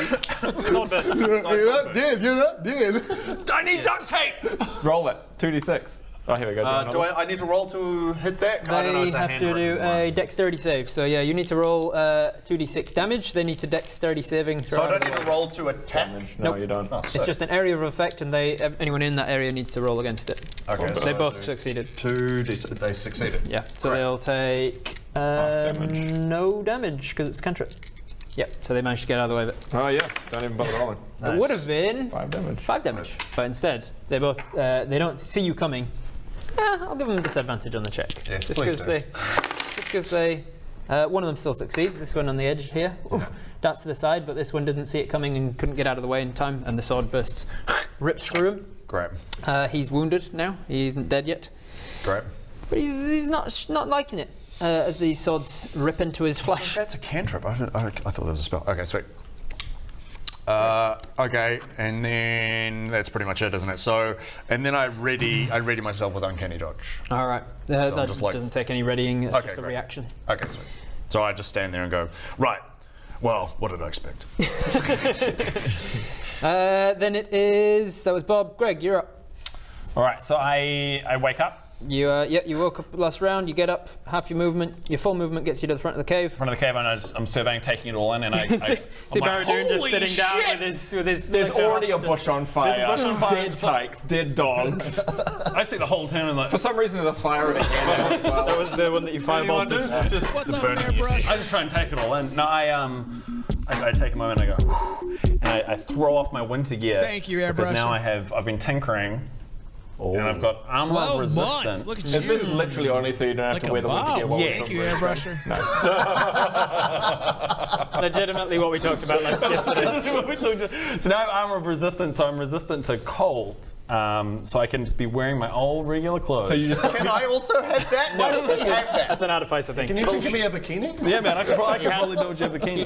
C: Sword burst.
E: You're not dead.
B: I need duct tape.
I: roll it. 2d6. Oh, here we go.
F: Do I need to roll to hit that? I don't know. It's a
C: They have to do a dexterity save. So yeah, you need to roll 2d6 damage. They need to dexterity saving.
F: So I don't need to roll to attack?
I: No,
C: Nope.
I: you don't.
C: It's just an area of effect, and anyone in that area needs to roll against it.
F: Okay.
C: They both succeeded.
F: 2d6. They succeeded.
C: Yeah. So they'll take no damage because it's cantrip. Yep. So they managed to get out of the way of it.
I: Oh yeah, don't even bother rolling.
C: It would have been
I: 5 damage.
C: 5 damage, but instead they both they don't see you coming. I'll give them a disadvantage on the check.
F: Yes,
C: just
F: please
C: because they one of them still succeeds. This one on the edge here, darts to the side, but this one didn't see it coming and couldn't get out of the way in time, and the sword bursts, rips through him.
F: Great.
C: He's wounded now. He isn't dead yet,
F: Great.
C: but he's not liking it as these swords rip into his flesh.
F: That's a cantrip. I thought that was a spell. Okay, sweet. Okay, and then that's pretty much it, isn't it? So, and then I ready myself with uncanny dodge.
C: All right. That doesn't take any readying. It's just a reaction.
F: Okay, sweet. So I just stand there and go, right. Well, what did I expect?
C: Then it is. That was Bob. Greg, you're up.
B: All right. So I wake up.
C: You woke up last round. You get up, half your movement. Your full movement gets you to the front of the cave.
B: Front of the cave, and I'm surveying, taking it all in, and
C: See Baradun just sitting down with his.
I: There's already a bush on fire.
B: There's a bush on fire.
I: Dead tykes, dead dogs.
B: I see the whole town and like.
I: For some reason, there's a fire at the end as well.
C: That was the one that you firebolted.
A: What's up, airbrush?
B: I just try and take it all in. No, I take a moment and I go, and I throw off my winter gear.
A: Thank you, airbrush.
B: Because now I've been tinkering. And I've got armor of resistance.
A: Look at
I: Is this literally only so you don't have to wear the winter gear?
A: Thank you, airbrusher.
C: Legitimately what we talked about yesterday.
B: So now I have armor of resistance, so I'm resistant to cold. So I can just be wearing my old regular clothes.
I: So you just
F: Can I also have that? Why does he have that?
C: That's an artifice, I think.
E: Can you give me a bikini?
B: Yeah, man, I can probably build you a bikini.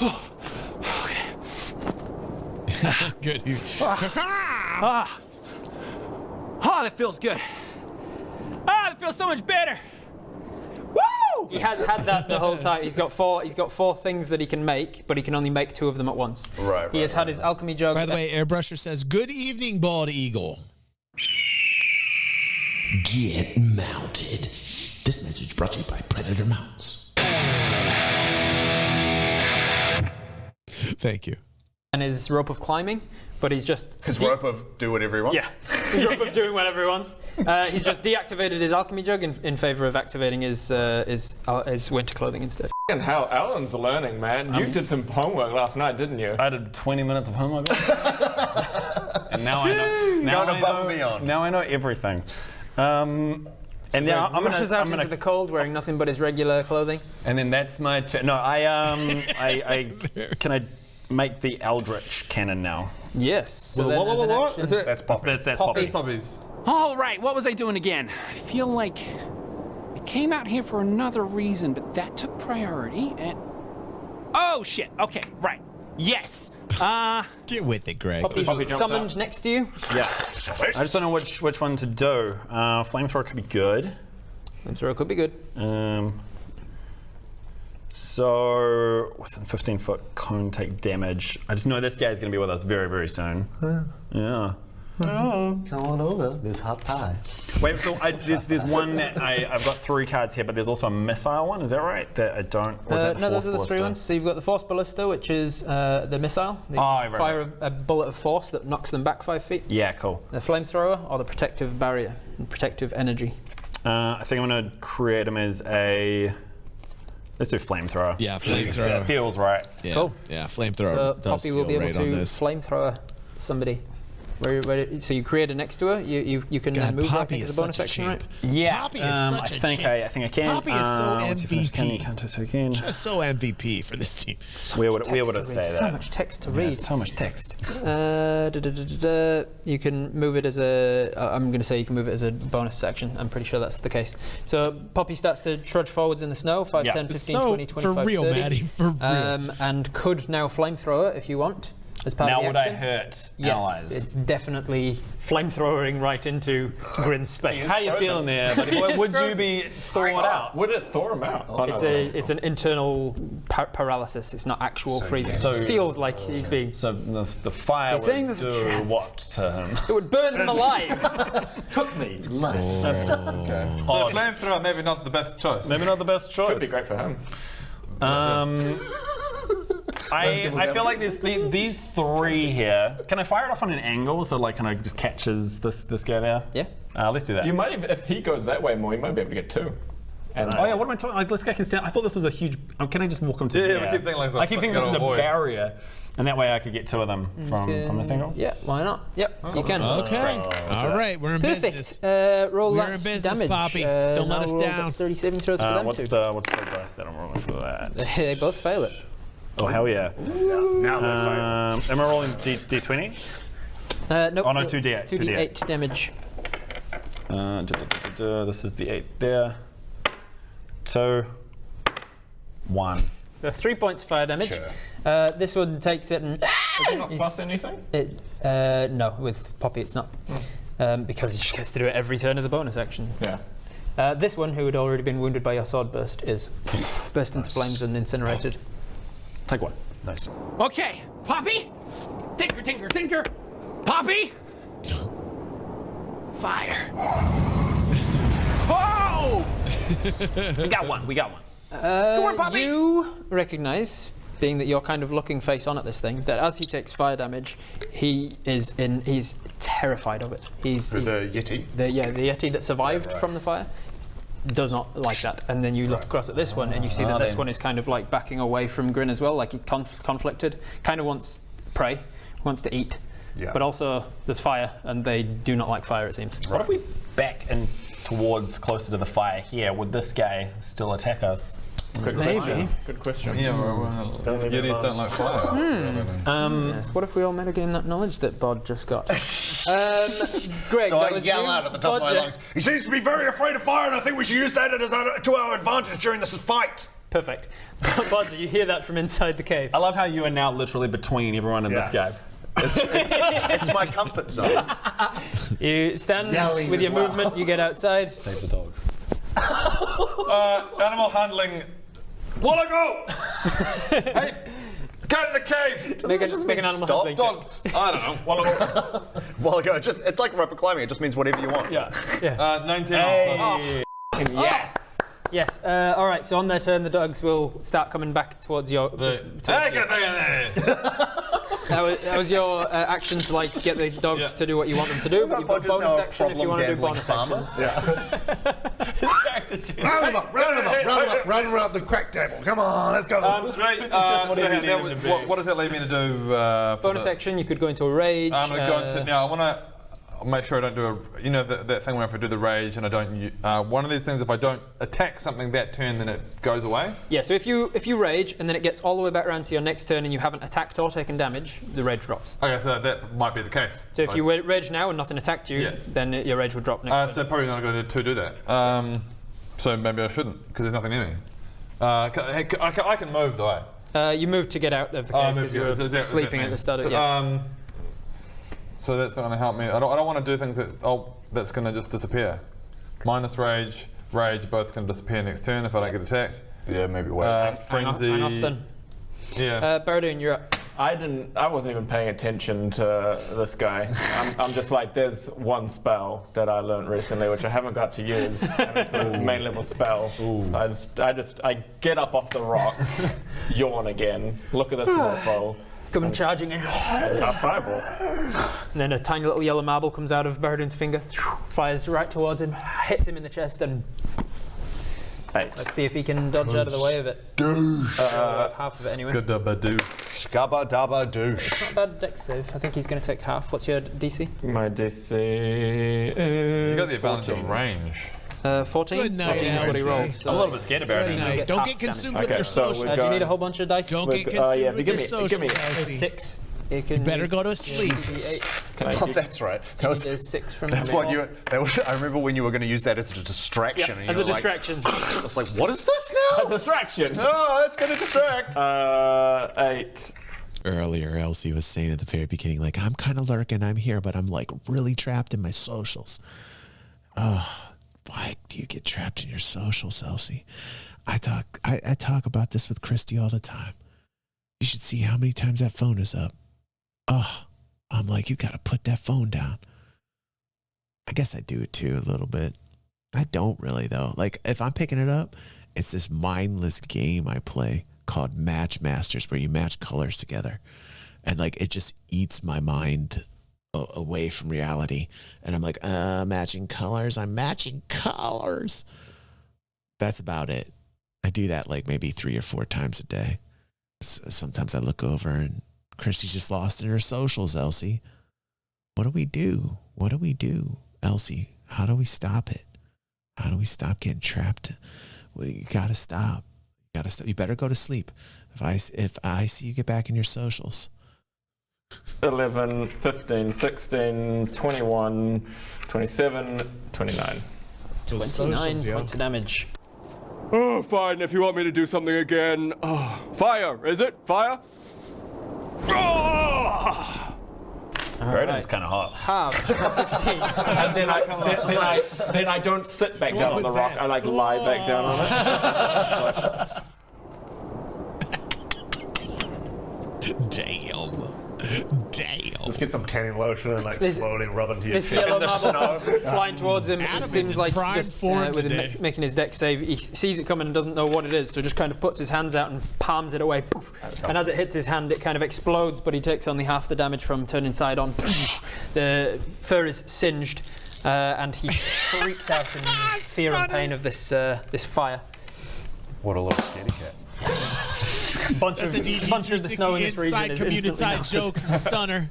A: Good.
G: Oh, that feels good. Ah, that feels so much better. Woo!
C: He has had that the whole time. He's got four things that he can make, but he can only make 2 of them at once.
F: Right.
C: He has had his alchemy jug.
A: By the way, airbrusher says, "Good evening, bald eagle." Get mounted. This message brought to you by Predator Mounts. Thank you.
C: And his rope of climbing, but he's just
F: His rope of do whatever he wants?
C: Yeah, his rope of doing whatever he wants. He's just deactivated his alchemy jug in favor of activating his winter clothing instead.
I: and hell, Alan's learning, man. You did some homework last night, didn't you?
B: I did 20 minutes of homework. And now I know.
F: Going above and beyond.
B: Now I know everything. And now I'm
C: rushes out into the cold, wearing nothing but his regular clothing.
B: And then that's my turn. No, can I make the Eldritch cannon now?
C: Yes. So
B: what? Is it?
F: That's Poppy.
B: That's Poppy.
H: Puppies.
G: All right, what was I doing again? I feel like I came out here for another reason, but that took priority. And oh shit! Okay, right. Yes.
A: Get with it, Greg.
C: Poppy's summoned next to you.
B: Yeah. I just don't know which one to do. Flamethrower could be good.
C: Flamethrower could be good.
B: So within 15-foot cone take damage. I just know this guy's going to be with us very, very soon. Yeah.
E: Oh. Come on over. There's hot pie.
B: Wait, so there's one that I've got 3 cards here, but there's also a missile one. Is that right? That I don't. Or is that the
C: no,
B: Force
C: those are the
B: Ballista?
C: 3 ones. So you've got the Force Ballista, which is the missile. You fire a bullet of force that knocks them back 5 feet.
B: Yeah, cool.
C: The flamethrower or the protective barrier, and protective energy.
B: I think I'm going to create him as a. Let's do flamethrower.
A: Yeah, flamethrower.
B: That feels right.
A: Yeah.
C: Cool.
A: Yeah, flamethrower.
C: So
A: does
C: Poppy will be
A: feel
C: able
A: right
C: to
A: on this.
C: flamethrower somebody. So you create her next to her. You can
A: God,
C: move
A: Poppy
C: her
A: is
C: as a bonus
A: such a
C: action,
A: champ.
C: right?
B: Yeah.
A: Poppy is such a champ.
B: I think I can.
A: Poppy is so MVP.
B: Just
A: Just so MVP for this team.
B: We would say that.
C: So much text to read.
B: So much text.
C: You can move it as a. I'm going to say you can move it as a bonus action. I'm pretty sure that's the case. So Poppy starts to trudge forwards in the snow. 5, 10, 15, 20, 25,
A: for real,
C: 30.
A: Maddie. For real.
C: And could now flamethrower if you want. As part
B: Now
C: of the
B: would
C: action.
B: I hurt
C: Yes,
B: allies?
C: it's definitely flamethrowing right into Grin's space.
B: How you feeling there, buddy? Would you be thawed out?
I: Would it thaw him out? Oh,
C: It's an internal paralysis. It's not actual freezing. So it feels like he's being.
B: So the fire
C: So saying
B: would
C: there's a
B: do
C: chance.
B: what to him?
C: It would burn him alive.
E: Cook me. Nice.
F: Okay.
H: So flamethrower, maybe not the best choice.
B: Maybe not the best choice.
I: Could be great for him.
B: I feel like there's these 3 here. Can I fire it off on an angle so like kind of just catches this guy there?
C: Yeah.
B: Let's do that.
I: You might, if he goes that way more, you might be able to get 2. And
B: Oh yeah, what am I talking? Like, this guy can stand. I thought this was a huge. Can I just walk him to
H: Yeah,
B: there?
H: we keep thinking like
B: I keep thinking this is a
H: avoid.
B: barrier, and that way I could get 2 of them from this angle.
C: Yeah, why not? Yep, you can.
A: Okay. All right, we're in business.
C: Perfect. Roll
A: We're
C: that
A: in business,
C: damage.
A: Poppy. Don't let
C: now
A: us
C: roll
A: down.
C: 30 saving throws for them
B: What's
C: too.
B: the dice that I'm rolling for that?
C: They both fail it.
B: Oh hell yeah!
F: Now they're
B: Am I rolling D20?
C: Nope.
B: Oh, no,
C: it's
B: 2d8,
C: 2d8 damage.
B: This is the 8 there. 2, 1.
C: So 3 points of fire damage.
F: Sure.
C: This one takes it and...
I: Is it not plus anything?
C: No, with Poppy it's not. Because he just gets to do it every turn as a bonus action.
I: Yeah.
C: This one, who had already been wounded by your sword burst, is burst into flames and incinerated.
B: Take one.
F: Nice.
G: Okay, Poppy! Tinker, tinker, tinker! Poppy! Fire.
I: Oh!
G: We got one, we got one.
C: On, Poppy. You recognise, being that you're kind of looking face on at this thing, that as he takes fire damage, he's terrified of it.
F: The Yeti?
C: The Yeti that survived from the fire does not like that. And then you look across at this one and you see that this one is kind of like backing away from Grin as well, like he conflicted, kind of wants prey, wants to eat.
F: Yeah.
C: But also there's fire and they do not like fire, it seems.
B: What if we back and towards closer to the fire here? Would this guy still attack us?
C: Maybe.
I: Good question.
H: Yeah, well, Yetis don't like fire.
C: Yes, what if we all metagame that knowledge that Bod just got? Greg,
F: So
C: that
F: I
C: was
F: yell
C: you.
F: out at the top of my
C: Bodger.
F: lungs. He seems to be very afraid of fire, and I think we should use that to our advantage during this fight.
C: Perfect. Bodger, you hear that from inside the cave.
B: I love how you are now literally between everyone in this game.
F: It's my comfort zone.
C: You stand
E: Yelling
C: with your
E: as well.
C: movement, you get outside.
B: Save the dogs.
H: Animal handling. Wanna go? Hey, get in the cave.
C: Make an animal
F: stop?
C: handling check.
H: Dogs. I don't know. Wanna go?
F: Well, it's like rope climbing. It just means whatever you want.
H: Yeah. 19.
G: Yes!
C: Yes. All right. So on their turn, the dogs will start coming back towards your.
H: Hey, get back in there.
C: That was your action to like get the dogs to do what you want them to do. But you've got bonus action if you want to do bonus action.
J: Round them up the crack table. Come on, let's go.
H: Right. What does that leave me to do?
C: Bonus action. You could go into a rage.
H: I'm gonna go into now. I want to make sure I don't do that thing where if I do the rage and I don't one of these things, if I don't attack something that turn, then it goes away.
C: Yeah. So if you rage and then it gets all the way back around to your next turn and you haven't attacked or taken damage, the rage drops.
H: Okay, so that might be the case.
C: So if you rage now and nothing attacked you, then your rage will drop next turn.
H: So probably not going to do that. So maybe I shouldn't because there's nothing near me. I can move though.
C: You moved to get out of the cave because you were sleeping at the start of it.
H: So that's not going to help me. I don't want to do things that's going to just disappear. Minus rage, both can disappear next turn if I don't get attacked.
F: Yeah, maybe wait.
H: Frenzy.
C: Hang off then.
H: Yeah.
C: Baradun, you're up.
I: I wasn't even paying attention to this guy. I'm just like, there's one spell that I learned recently, which I haven't got to use. And it's a main level spell. I get up off the rock, yawn again, look at this mofo.
C: Come charging in.
I: And cast Fireball.
C: And then a tiny little yellow marble comes out of Baradun's finger, flies right towards him, hits him in the chest, and
I: 8.
C: let's see if he can dodge out of the way of it. Half of it anyway.
F: Scabba dabba douche.
C: Not a bad dex save. I think he's going to take half. What's your DC?
I: My DC is
H: You got the advantage of range.
C: 14?
A: Good night,
C: 14 is what he
A: Elsie.
C: rolled. So
B: I'm a little bit scared of
A: Good
B: Baradun.
A: night. Don't get consumed with your socials.
C: do you need a whole bunch of dice?
A: Don't get consumed with your
I: give
A: socials.
I: me
A: Elsie.
C: 6. You can
A: better
C: use
A: go to sleep.
C: 8.
F: Oh, that's right.
C: There's 6 from
F: That's
C: the
F: what
C: middle.
F: I remember when you were going to use that as a distraction.
C: Yep,
F: and
C: as
F: you
C: a
F: were like,
C: distraction.
F: I was like, what is this now?
I: distraction.
F: Oh, that's going to distract.
I: 8.
A: Earlier, Elsie was saying at the very beginning, like, I'm kind of lurking, I'm here, but I'm like really trapped in my socials. Why do you get trapped in your socials, Elsie? I talk about this with Christy all the time. You should see how many times that phone is up. I'm like, you got to put that phone down. I guess I do it too a little bit. I don't really though. Like if I'm picking it up, it's this mindless game I play called Match Masters where you match colors together. And like it just eats my mind away from reality. And I'm like, matching colors. I'm matching colors. That's about it. I do that like maybe 3 or 4 times a day. Sometimes I look over and Christy's just lost in her socials, Elsie. What do we do? What do we do, Elsie? How do we stop it? How do we stop getting trapped? Well, you gotta stop. You gotta stop. You better go to sleep. If I see you get back in your socials.
I: 11, 15, 16, 21, 27, 29.
C: 29 points of damage.
K: Oh, fine, if you want me to do something again. Oh, fire, is it? Fire? Oh!
B: Burden's kind of hot.
C: Half 15.
I: And then I don't sit back down on the rock. I like lie back down on it.
A: Damn.
E: Just get some tanning lotion and like slowly rub into your
C: This
E: feet.
C: yellow marble flying towards him.
A: Adam
C: It
A: is
C: seems
A: in
C: like
A: prime
C: just
A: form
C: with him
A: today.
C: making his deck save, he sees it coming and doesn't know what it is, so just kind of puts his hands out and palms it away. Poof. And as it hits his hand, it kind of explodes, but he takes only half the damage from turning side on. The fur is singed, and he shrieks out in fear and pain of this fire.
F: What a little scaredy cat.
C: Bunch of the snow in this region is instantly melted.
A: joke from Stunner.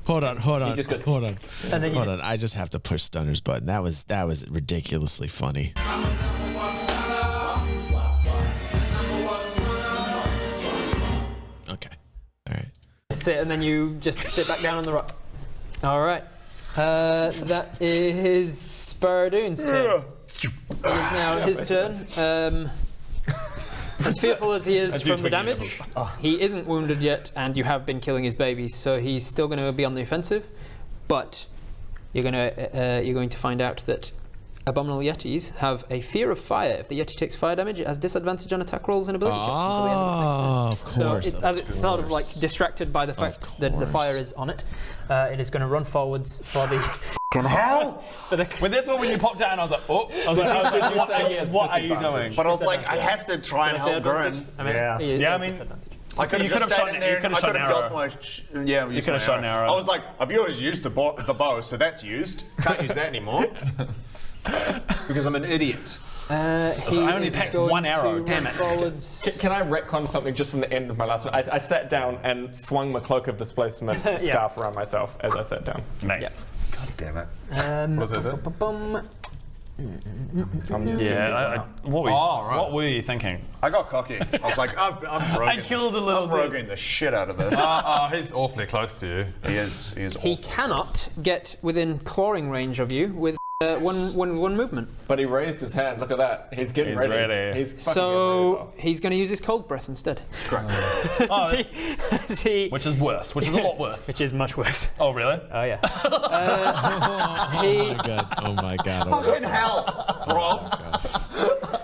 A: Hold on.
C: And then
A: Hold on. I just have to push Stunner's button. That was ridiculously funny. Okay. All right.
C: Sit, and then you just sit back down on the rock. All right. That is Sparadoon's turn. It is now his turn. As fearful as he is from the damage, he isn't wounded yet, and you have been killing his babies, so he's still going to be on the offensive. But you're going to find out that abominable yetis have a fear of fire. If the yeti takes fire damage, it has disadvantage on attack rolls and ability checks until the end of its next turn.
A: Of course.
C: So it's sort of like distracted by the fact that the fire is on it. It is going to run forwards for the.
F: Hell!
B: When this one, when you popped out, and I was like, oh. I was like, what are you doing?
F: But I was like, I have to try and help Grin.
C: Yeah,
B: I mean,
F: I could have just stayed in there. I could have got my.
B: You could have shot an arrow.
F: I was like, I've always used the bow, so that's used. Can't use that anymore. Because I'm an idiot.
B: I only packed one arrow. Damn it.
I: Can I retcon something just from the end of my last one? I sat down and swung my cloak of displacement scarf around myself as I sat down.
B: Nice.
F: God damn it.
I: Was it it?
B: What were you thinking?
F: I got cocky. I was like, I'm roguing.
B: I killed a little
F: I'm roguing the shit out of this.
D: He's awfully close to you.
F: He is awful.
C: He cannot get within clawing range of you with one movement.
I: But he raised his hand. Look at that. He's getting ready. He's fucking
C: he's going to use his cold breath instead.
B: Which is worse. Which is a lot worse.
C: Which is much worse.
B: Oh, really?
C: Oh, yeah.
A: Oh my god.
F: Fucking hell, Rob.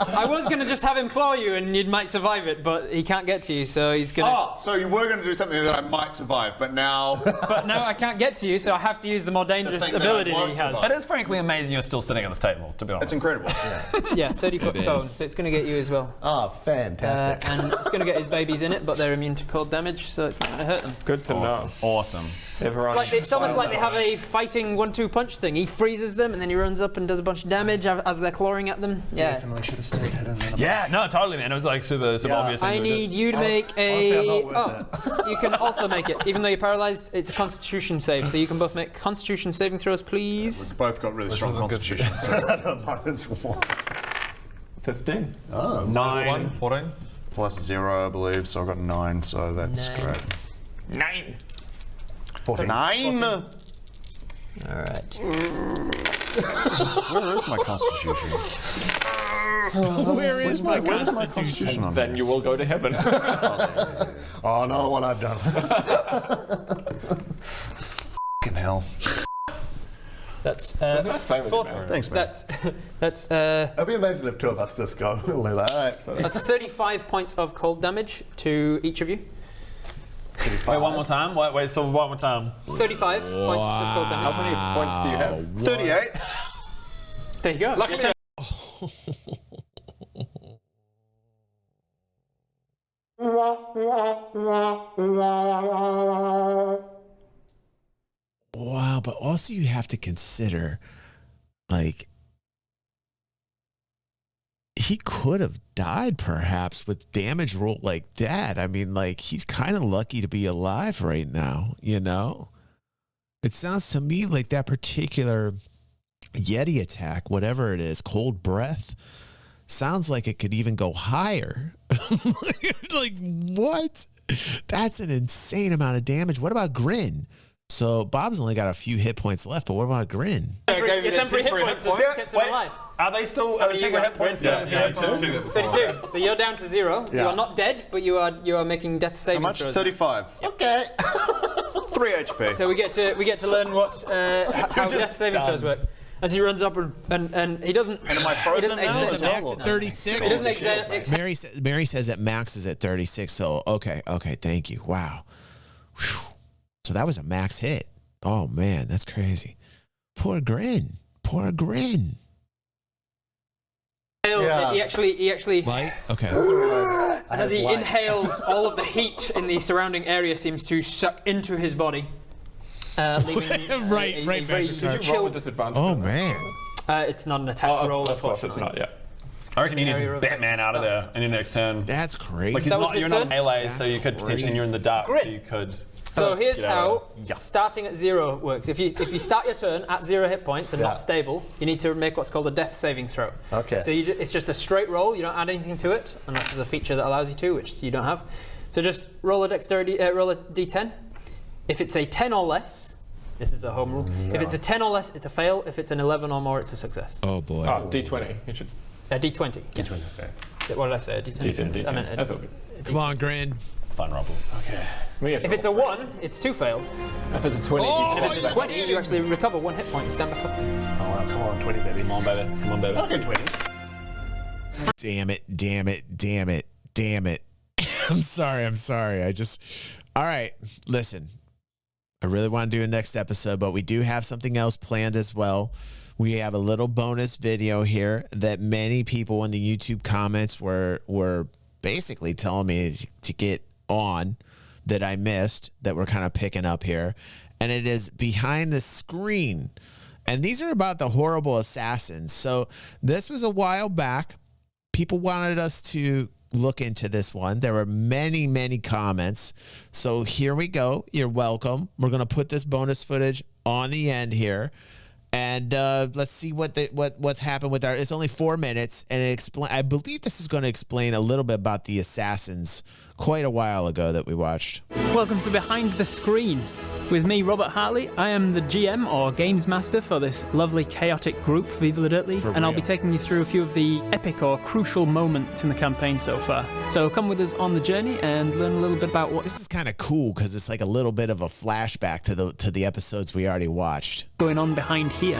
C: I was going to just have him claw you and you might survive it, but he can't get to you, so he's going to...
F: Oh, so you were going to do something that I might survive, but now...
C: But now I can't get to you, so I have to use the more dangerous ability that he has.
B: It is frankly amazing you're still sitting at this table, to be honest.
F: It's incredible.
C: Yeah, 30-foot cone, so it's going to get you as well.
E: Oh, fantastic.
C: And it's going to get his babies in it, but they're immune to cold damage, so it's not going to hurt them.
I: Good to know.
B: Awesome.
C: It's almost like they have a fighting 1-2 punch thing. He freezes them, and then he runs up and does a bunch of damage as they're clawing at them.
F: Definitely should have stayed hidden.
B: Yeah, no, totally, man. It was like super obvious.
C: I need you to make you can also make it. Even though you're paralyzed, it's a Constitution save, so you can both make Constitution saving throws, please.
F: We've both got really strong constitutions. So.
I: 15.
F: Oh,
D: 9. 14.
F: Plus 0, I believe, so I've got 9, so that's great.
B: 9.
F: 14. 9!
C: Alright.
F: Where is my constitution?
A: Where is my constitution?
F: On
I: Then you will go to heaven.
E: Oh no, what I've done.
F: Fucking hell.
C: That's
F: Thanks, man.
C: That's
E: It'd be amazing if two of us just go. All right.
C: that's 35 points of cold damage to each of you.
B: Wait, one more time? Wait, so one more time.
C: 35 points of cold damage.
I: How many points do you have?
F: 38.
C: There you go.
I: Luckily,
A: Wow, but also you have to consider, like, he could have died perhaps with damage roll like that. I mean, like, he's kind of lucky to be alive right now, you know? It sounds to me like that particular Yeti attack, whatever it is, cold breath, sounds like it could even go higher. Like, what? That's an insane amount of damage. What about Grin? So Bob's only got a few hit points left, but what about Grin?
C: Temporary hit points.
F: Yes.
C: Alive.
B: Are they still? Are they taking hit points?
D: Yeah,
C: 32. So you're down to 0. You are not dead, but you are making death saving
F: How much?
C: throws.
F: 35.
E: Okay.
F: 3 HP.
C: So we get to learn what how death saving throws work. As he runs up and he doesn't. And am I
A: It
C: frozen?
A: says max at 36.
C: He doesn't
A: Mary says it maxes at 36. So okay, thank you. Wow. Whew. So that was a max hit. Oh man, that's crazy. Poor Grin.
C: Yeah. He actually.
A: Light? Okay.
C: As he inhales, all of the heat in the surrounding area seems to suck into his body, leaving
A: right.
I: Did you roll with disadvantage?
A: Oh man.
C: It's not an attack roll.
I: Of course, it's not yet.
B: I reckon you need to Batman out of there in your next turn.
A: That's crazy.
B: Like you're not melee, so you could potentially, and you're in the dark, so you could.
C: So here's how starting at 0 works. If you start your turn at 0 hit points and not stable, you need to make what's called a death saving throw.
E: Okay.
C: So it's just a straight roll. You don't add anything to it unless there's a feature that allows you to, which you don't have. So just roll a d10. If it's a 10 or less, this is a home rule. If it's a 10 or less, it's a fail. If it's an 11 or more, it's a success.
A: Oh boy.
I: Oh, D20. You should.
C: D20.
I: D20. Okay.
C: What did I say? D10.
I: D10.
C: I meant
I: That's okay.
A: Come on, Grin.
B: It's fun, Rumble.
I: Okay.
C: If it's a 1, it's 2 fails.
I: If it's a 20,
C: if it's a 20, you actually recover 1 hit point and stand back up.
E: Oh, well, come on, 20, baby.
B: Come on, baby.
E: Okay, 20.
A: Damn it. I'm sorry. All right, listen. I really want to do a next episode, but we do have something else planned as well. We have a little bonus video here that many people in the YouTube comments were basically telling me to get on that I missed, that we're kind of picking up here. And it is behind the screen. And these are about the horrible assassins. So this was a while back. People wanted us to look into this one. There were many comments. So here we go. You're welcome. We're going to put this bonus footage on the end here. And let's see what's happened with our. It's only 4 minutes, and I believe this is going to explain a little bit about the assassins quite a while ago that we watched.
C: Welcome to Behind the Screen. With me, Robert Hartley. I am the GM or Games Master for this lovely chaotic group, Viva LDL, and I'll be taking you through a few of the epic or crucial moments in the campaign so far. So come with us on the journey and learn a little bit about what.
A: This is kind of cool because it's like a little bit of a flashback to the episodes we already watched.
C: Going on behind here.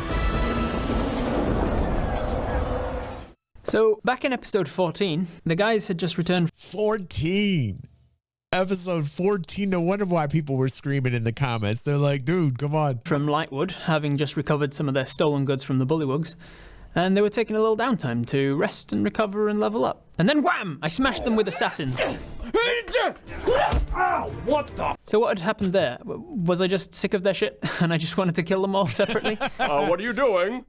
C: So back in episode 14, the guys had just returned.
A: 14. Episode 14. No wonder why people were screaming in the comments. They're like, dude, come on.
C: From Lightwood, having just recovered some of their stolen goods from the bullywugs. And they were taking a little downtime to rest and recover and level up. And then wham! I smashed them with assassins.
K: What the?
C: So what had happened there? Was I just sick of their shit and I just wanted to kill them all separately?
I: What are you doing?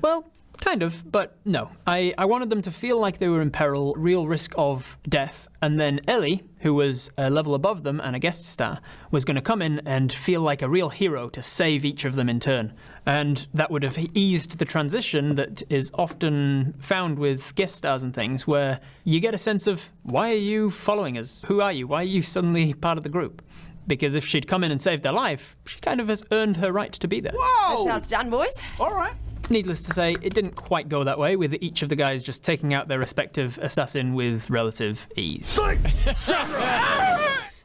C: Well, kind of, but no. I wanted them to feel like they were in peril, real risk of death, and then Ellie, who was a level above them and a guest star, was going to come in and feel like a real hero to save each of them in turn. And that would have eased the transition that is often found with guest stars and things, where you get a sense of, why are you following us? Who are you? Why are you suddenly part of the group? Because if she'd come in and saved their life, she kind of has earned her right to be there.
M: Whoa! That's how it's done, boys.
C: All right. Needless to say, it didn't quite go that way, with each of the guys just taking out their respective assassin with relative ease.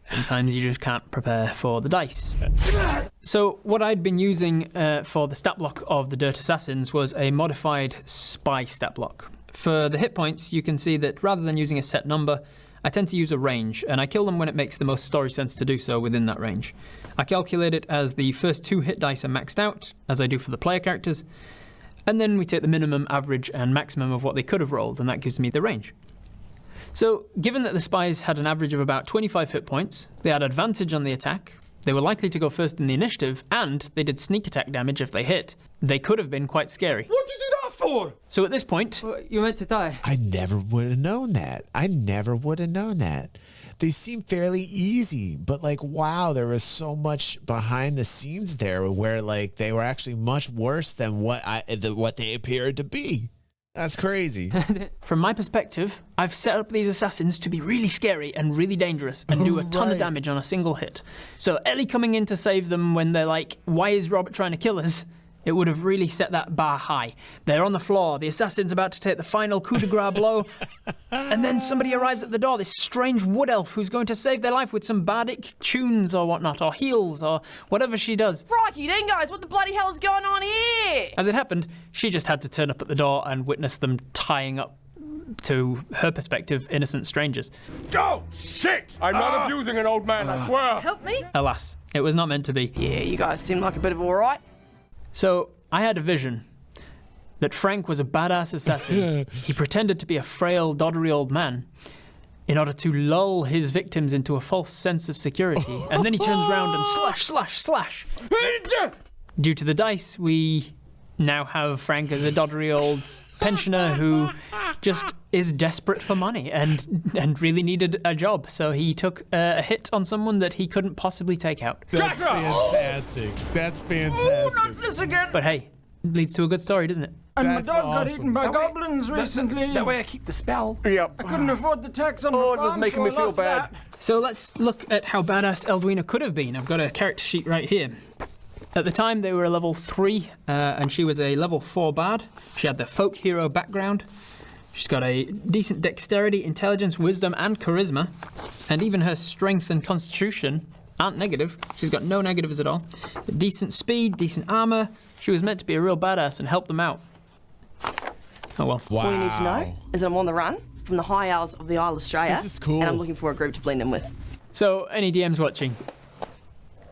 C: Sometimes you just can't prepare for the dice. So what I'd been using for the stat block of the Dirt Assassins was a modified spy stat block. For the hit points, you can see that rather than using a set number, I tend to use a range, and I kill them when it makes the most story sense to do so within that range. I calculate it as the first 2 hit dice are maxed out, as I do for the player characters, and then we take the minimum, average, and maximum of what they could have rolled, and that gives me the range. So, given that the spies had an average of about 25 hit points, they had advantage on the attack, they were likely to go first in the initiative, and they did sneak attack damage if they hit, they could have been quite scary.
K: What'd you do that for?
C: So at this point, you're meant to die.
A: I never would have known that. They seem fairly easy, but like, wow, there was so much behind the scenes there where like they were actually much worse than what they appeared to be. That's crazy.
C: From my perspective, I've set up these assassins to be really scary and really dangerous and do a ton of damage on a single hit. So Ellie coming in to save them when they're like, why is Robert trying to kill us? It would have really set that bar high. They're on the floor, the assassin's about to take the final coup de grace blow, and then somebody arrives at the door, this strange wood elf who's going to save their life with some bardic tunes or whatnot, or heals, or whatever she does.
M: Crikey then, guys, what the bloody hell is going on here?
C: As it happened, she just had to turn up at the door and witness them tying up, to her perspective, innocent strangers.
K: Oh, shit! I'm not abusing an old man, I swear.
M: Help me?
C: Alas, it was not meant to be.
M: Yeah, you guys seem like a bit of all right.
C: So, I had a vision that Frank was a badass assassin. He pretended to be a frail, doddery old man in order to lull his victims into a false sense of security. And then he turns around and slash, slash, slash. Due to the dice, we now have Frank as a doddery old pensioner who just is desperate for money and really needed a job. So he took a hit on someone that he couldn't possibly take out.
A: That's fantastic. That's fantastic.
M: Not this again.
C: But hey, it leads to a good story, doesn't it?
G: And
A: That's
G: my dog got
A: awesome.
G: eaten by goblins recently.
I: That way I keep the spell.
G: Yep. I couldn't afford the tax on my farm,
I: just making
G: so
I: me
G: I
I: feel
G: lost
I: bad.
G: that.
C: So let's look at how badass Elduina could have been. I've got a character sheet right here. At the time, they were a level 3, and she was a level 4 bard. She had the folk hero background. She's got a decent dexterity, intelligence, wisdom, and charisma. And even her strength and constitution aren't negative. She's got no negatives at all. Decent speed, decent armor. She was meant to be a real badass and help them out. Oh well.
A: Wow.
M: All you need to know is that I'm on the run from the high Isles of the Isle of Australia.
A: This is cool.
M: And I'm looking for a group to blend in with.
C: So, any DMs watching?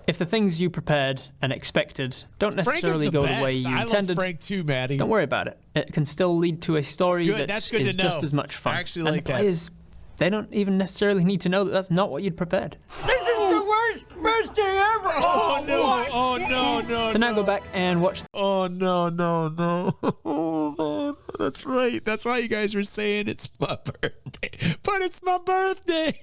C: If the things you prepared and expected don't necessarily go the way you
A: I
C: intended,
A: love Frank too, Maddie.
C: don't worry about it. It can still lead to a story
A: Good,
C: that
A: that's good
C: is
A: to know.
C: just as much fun.
A: I actually
C: and
A: like
C: the
A: that.
C: players, they don't even necessarily need to know that that's not what you'd prepared.
M: This is the worst day ever!
A: Oh no! Oh no! No!
C: So now go back and watch.
A: Oh no! No! No! Oh, that's right. That's why you guys were saying it's my birthday, but it's my birthday.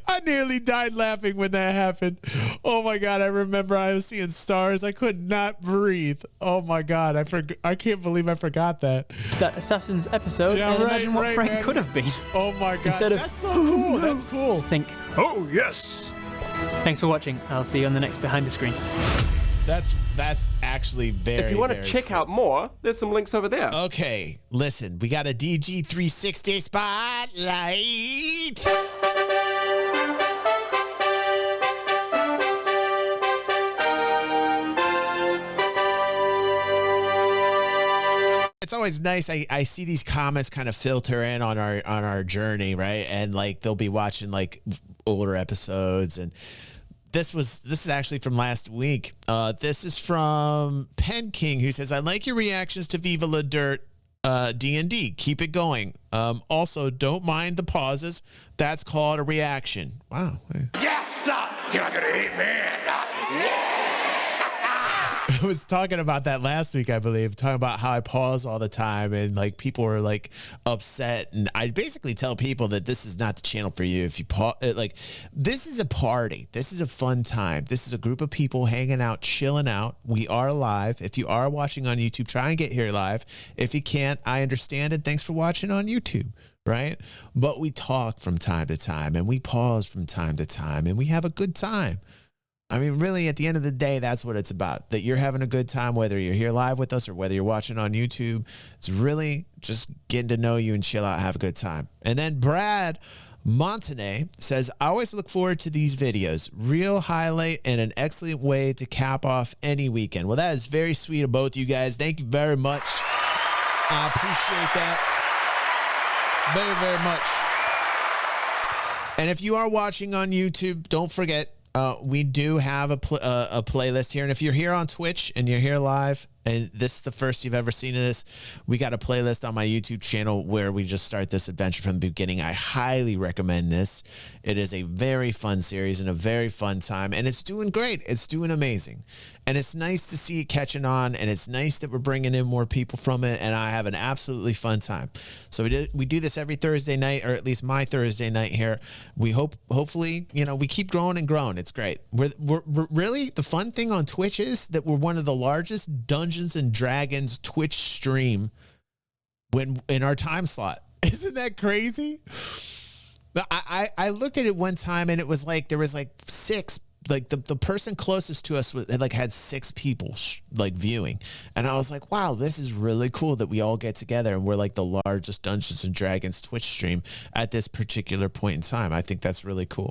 A: I nearly died laughing when that happened. Oh my God, I remember I was seeing stars. I could not breathe. Oh my God, I can't believe I forgot that.
C: That Assassin's episode and imagine what Frank
A: man.
C: could have been.
A: Oh my God,
C: Instead of,
A: that's so cool. That's cool.
C: Think,
G: Oh, yes.
C: thanks for watching. I'll see you on the next Behind the Screen.
A: That's actually very.
I: If you want to
A: very
I: check out more, there's some links over there.
A: Okay, listen, we got a DG 360 spotlight. It's always nice. I see these comments kind of filter in on our journey, right? And like they'll be watching like older episodes, and this is actually from last week. This is from Pen King, who says, "I like your reactions to Viva La Dirt D&D. Keep it going. Also, don't mind the pauses. That's called a reaction." Wow.
J: Yes, sir! You're not gonna hit me! Yes!
A: I was talking about that last week, I believe, talking about how I pause all the time and like people were like upset. And I basically tell people that this is not the channel for you. If you pause, like this is a party. This is a fun time. This is a group of people hanging out, chilling out. We are live. If you are watching on YouTube, try and get here live. If you can't, I understand it. Thanks for watching on YouTube. Right? But we talk from time to time and we pause from time to time and we have a good time. I mean, really, at the end of the day, that's what it's about. That you're having a good time, whether you're here live with us or whether you're watching on YouTube. It's really just getting to know you and chill out, have a good time. And then Brad Montenay says, "I always look forward to these videos. Real highlight and an excellent way to cap off any weekend." Well, that is very sweet of both you guys. Thank you very much. I appreciate that very, very much. And if you are watching on YouTube, don't forget, we do have a playlist here. And if you're here on Twitch and you're here live, and this is the first you've ever seen of this, we got a playlist on my YouTube channel where we just start this adventure from the beginning. I highly recommend this. It is a very fun series and a very fun time, and it's doing great. It's doing amazing. And it's nice to see it catching on, and it's nice that we're bringing in more people from it, and I have an absolutely fun time. So we do this every Thursday night, or at least my Thursday night here. We hopefully, you know, we keep growing and growing. It's great. We're really, the fun thing on Twitch is that we're one of the largest Dungeons and Dragons Twitch stream in our time slot. Isn't that crazy? But I looked at it one time and it was like there was like 6. Like the person closest to us had 6 people like viewing, and I was like, wow, this is really cool that we all get together and we're like the largest Dungeons and Dragons Twitch stream at this particular point in time. I think that's really cool.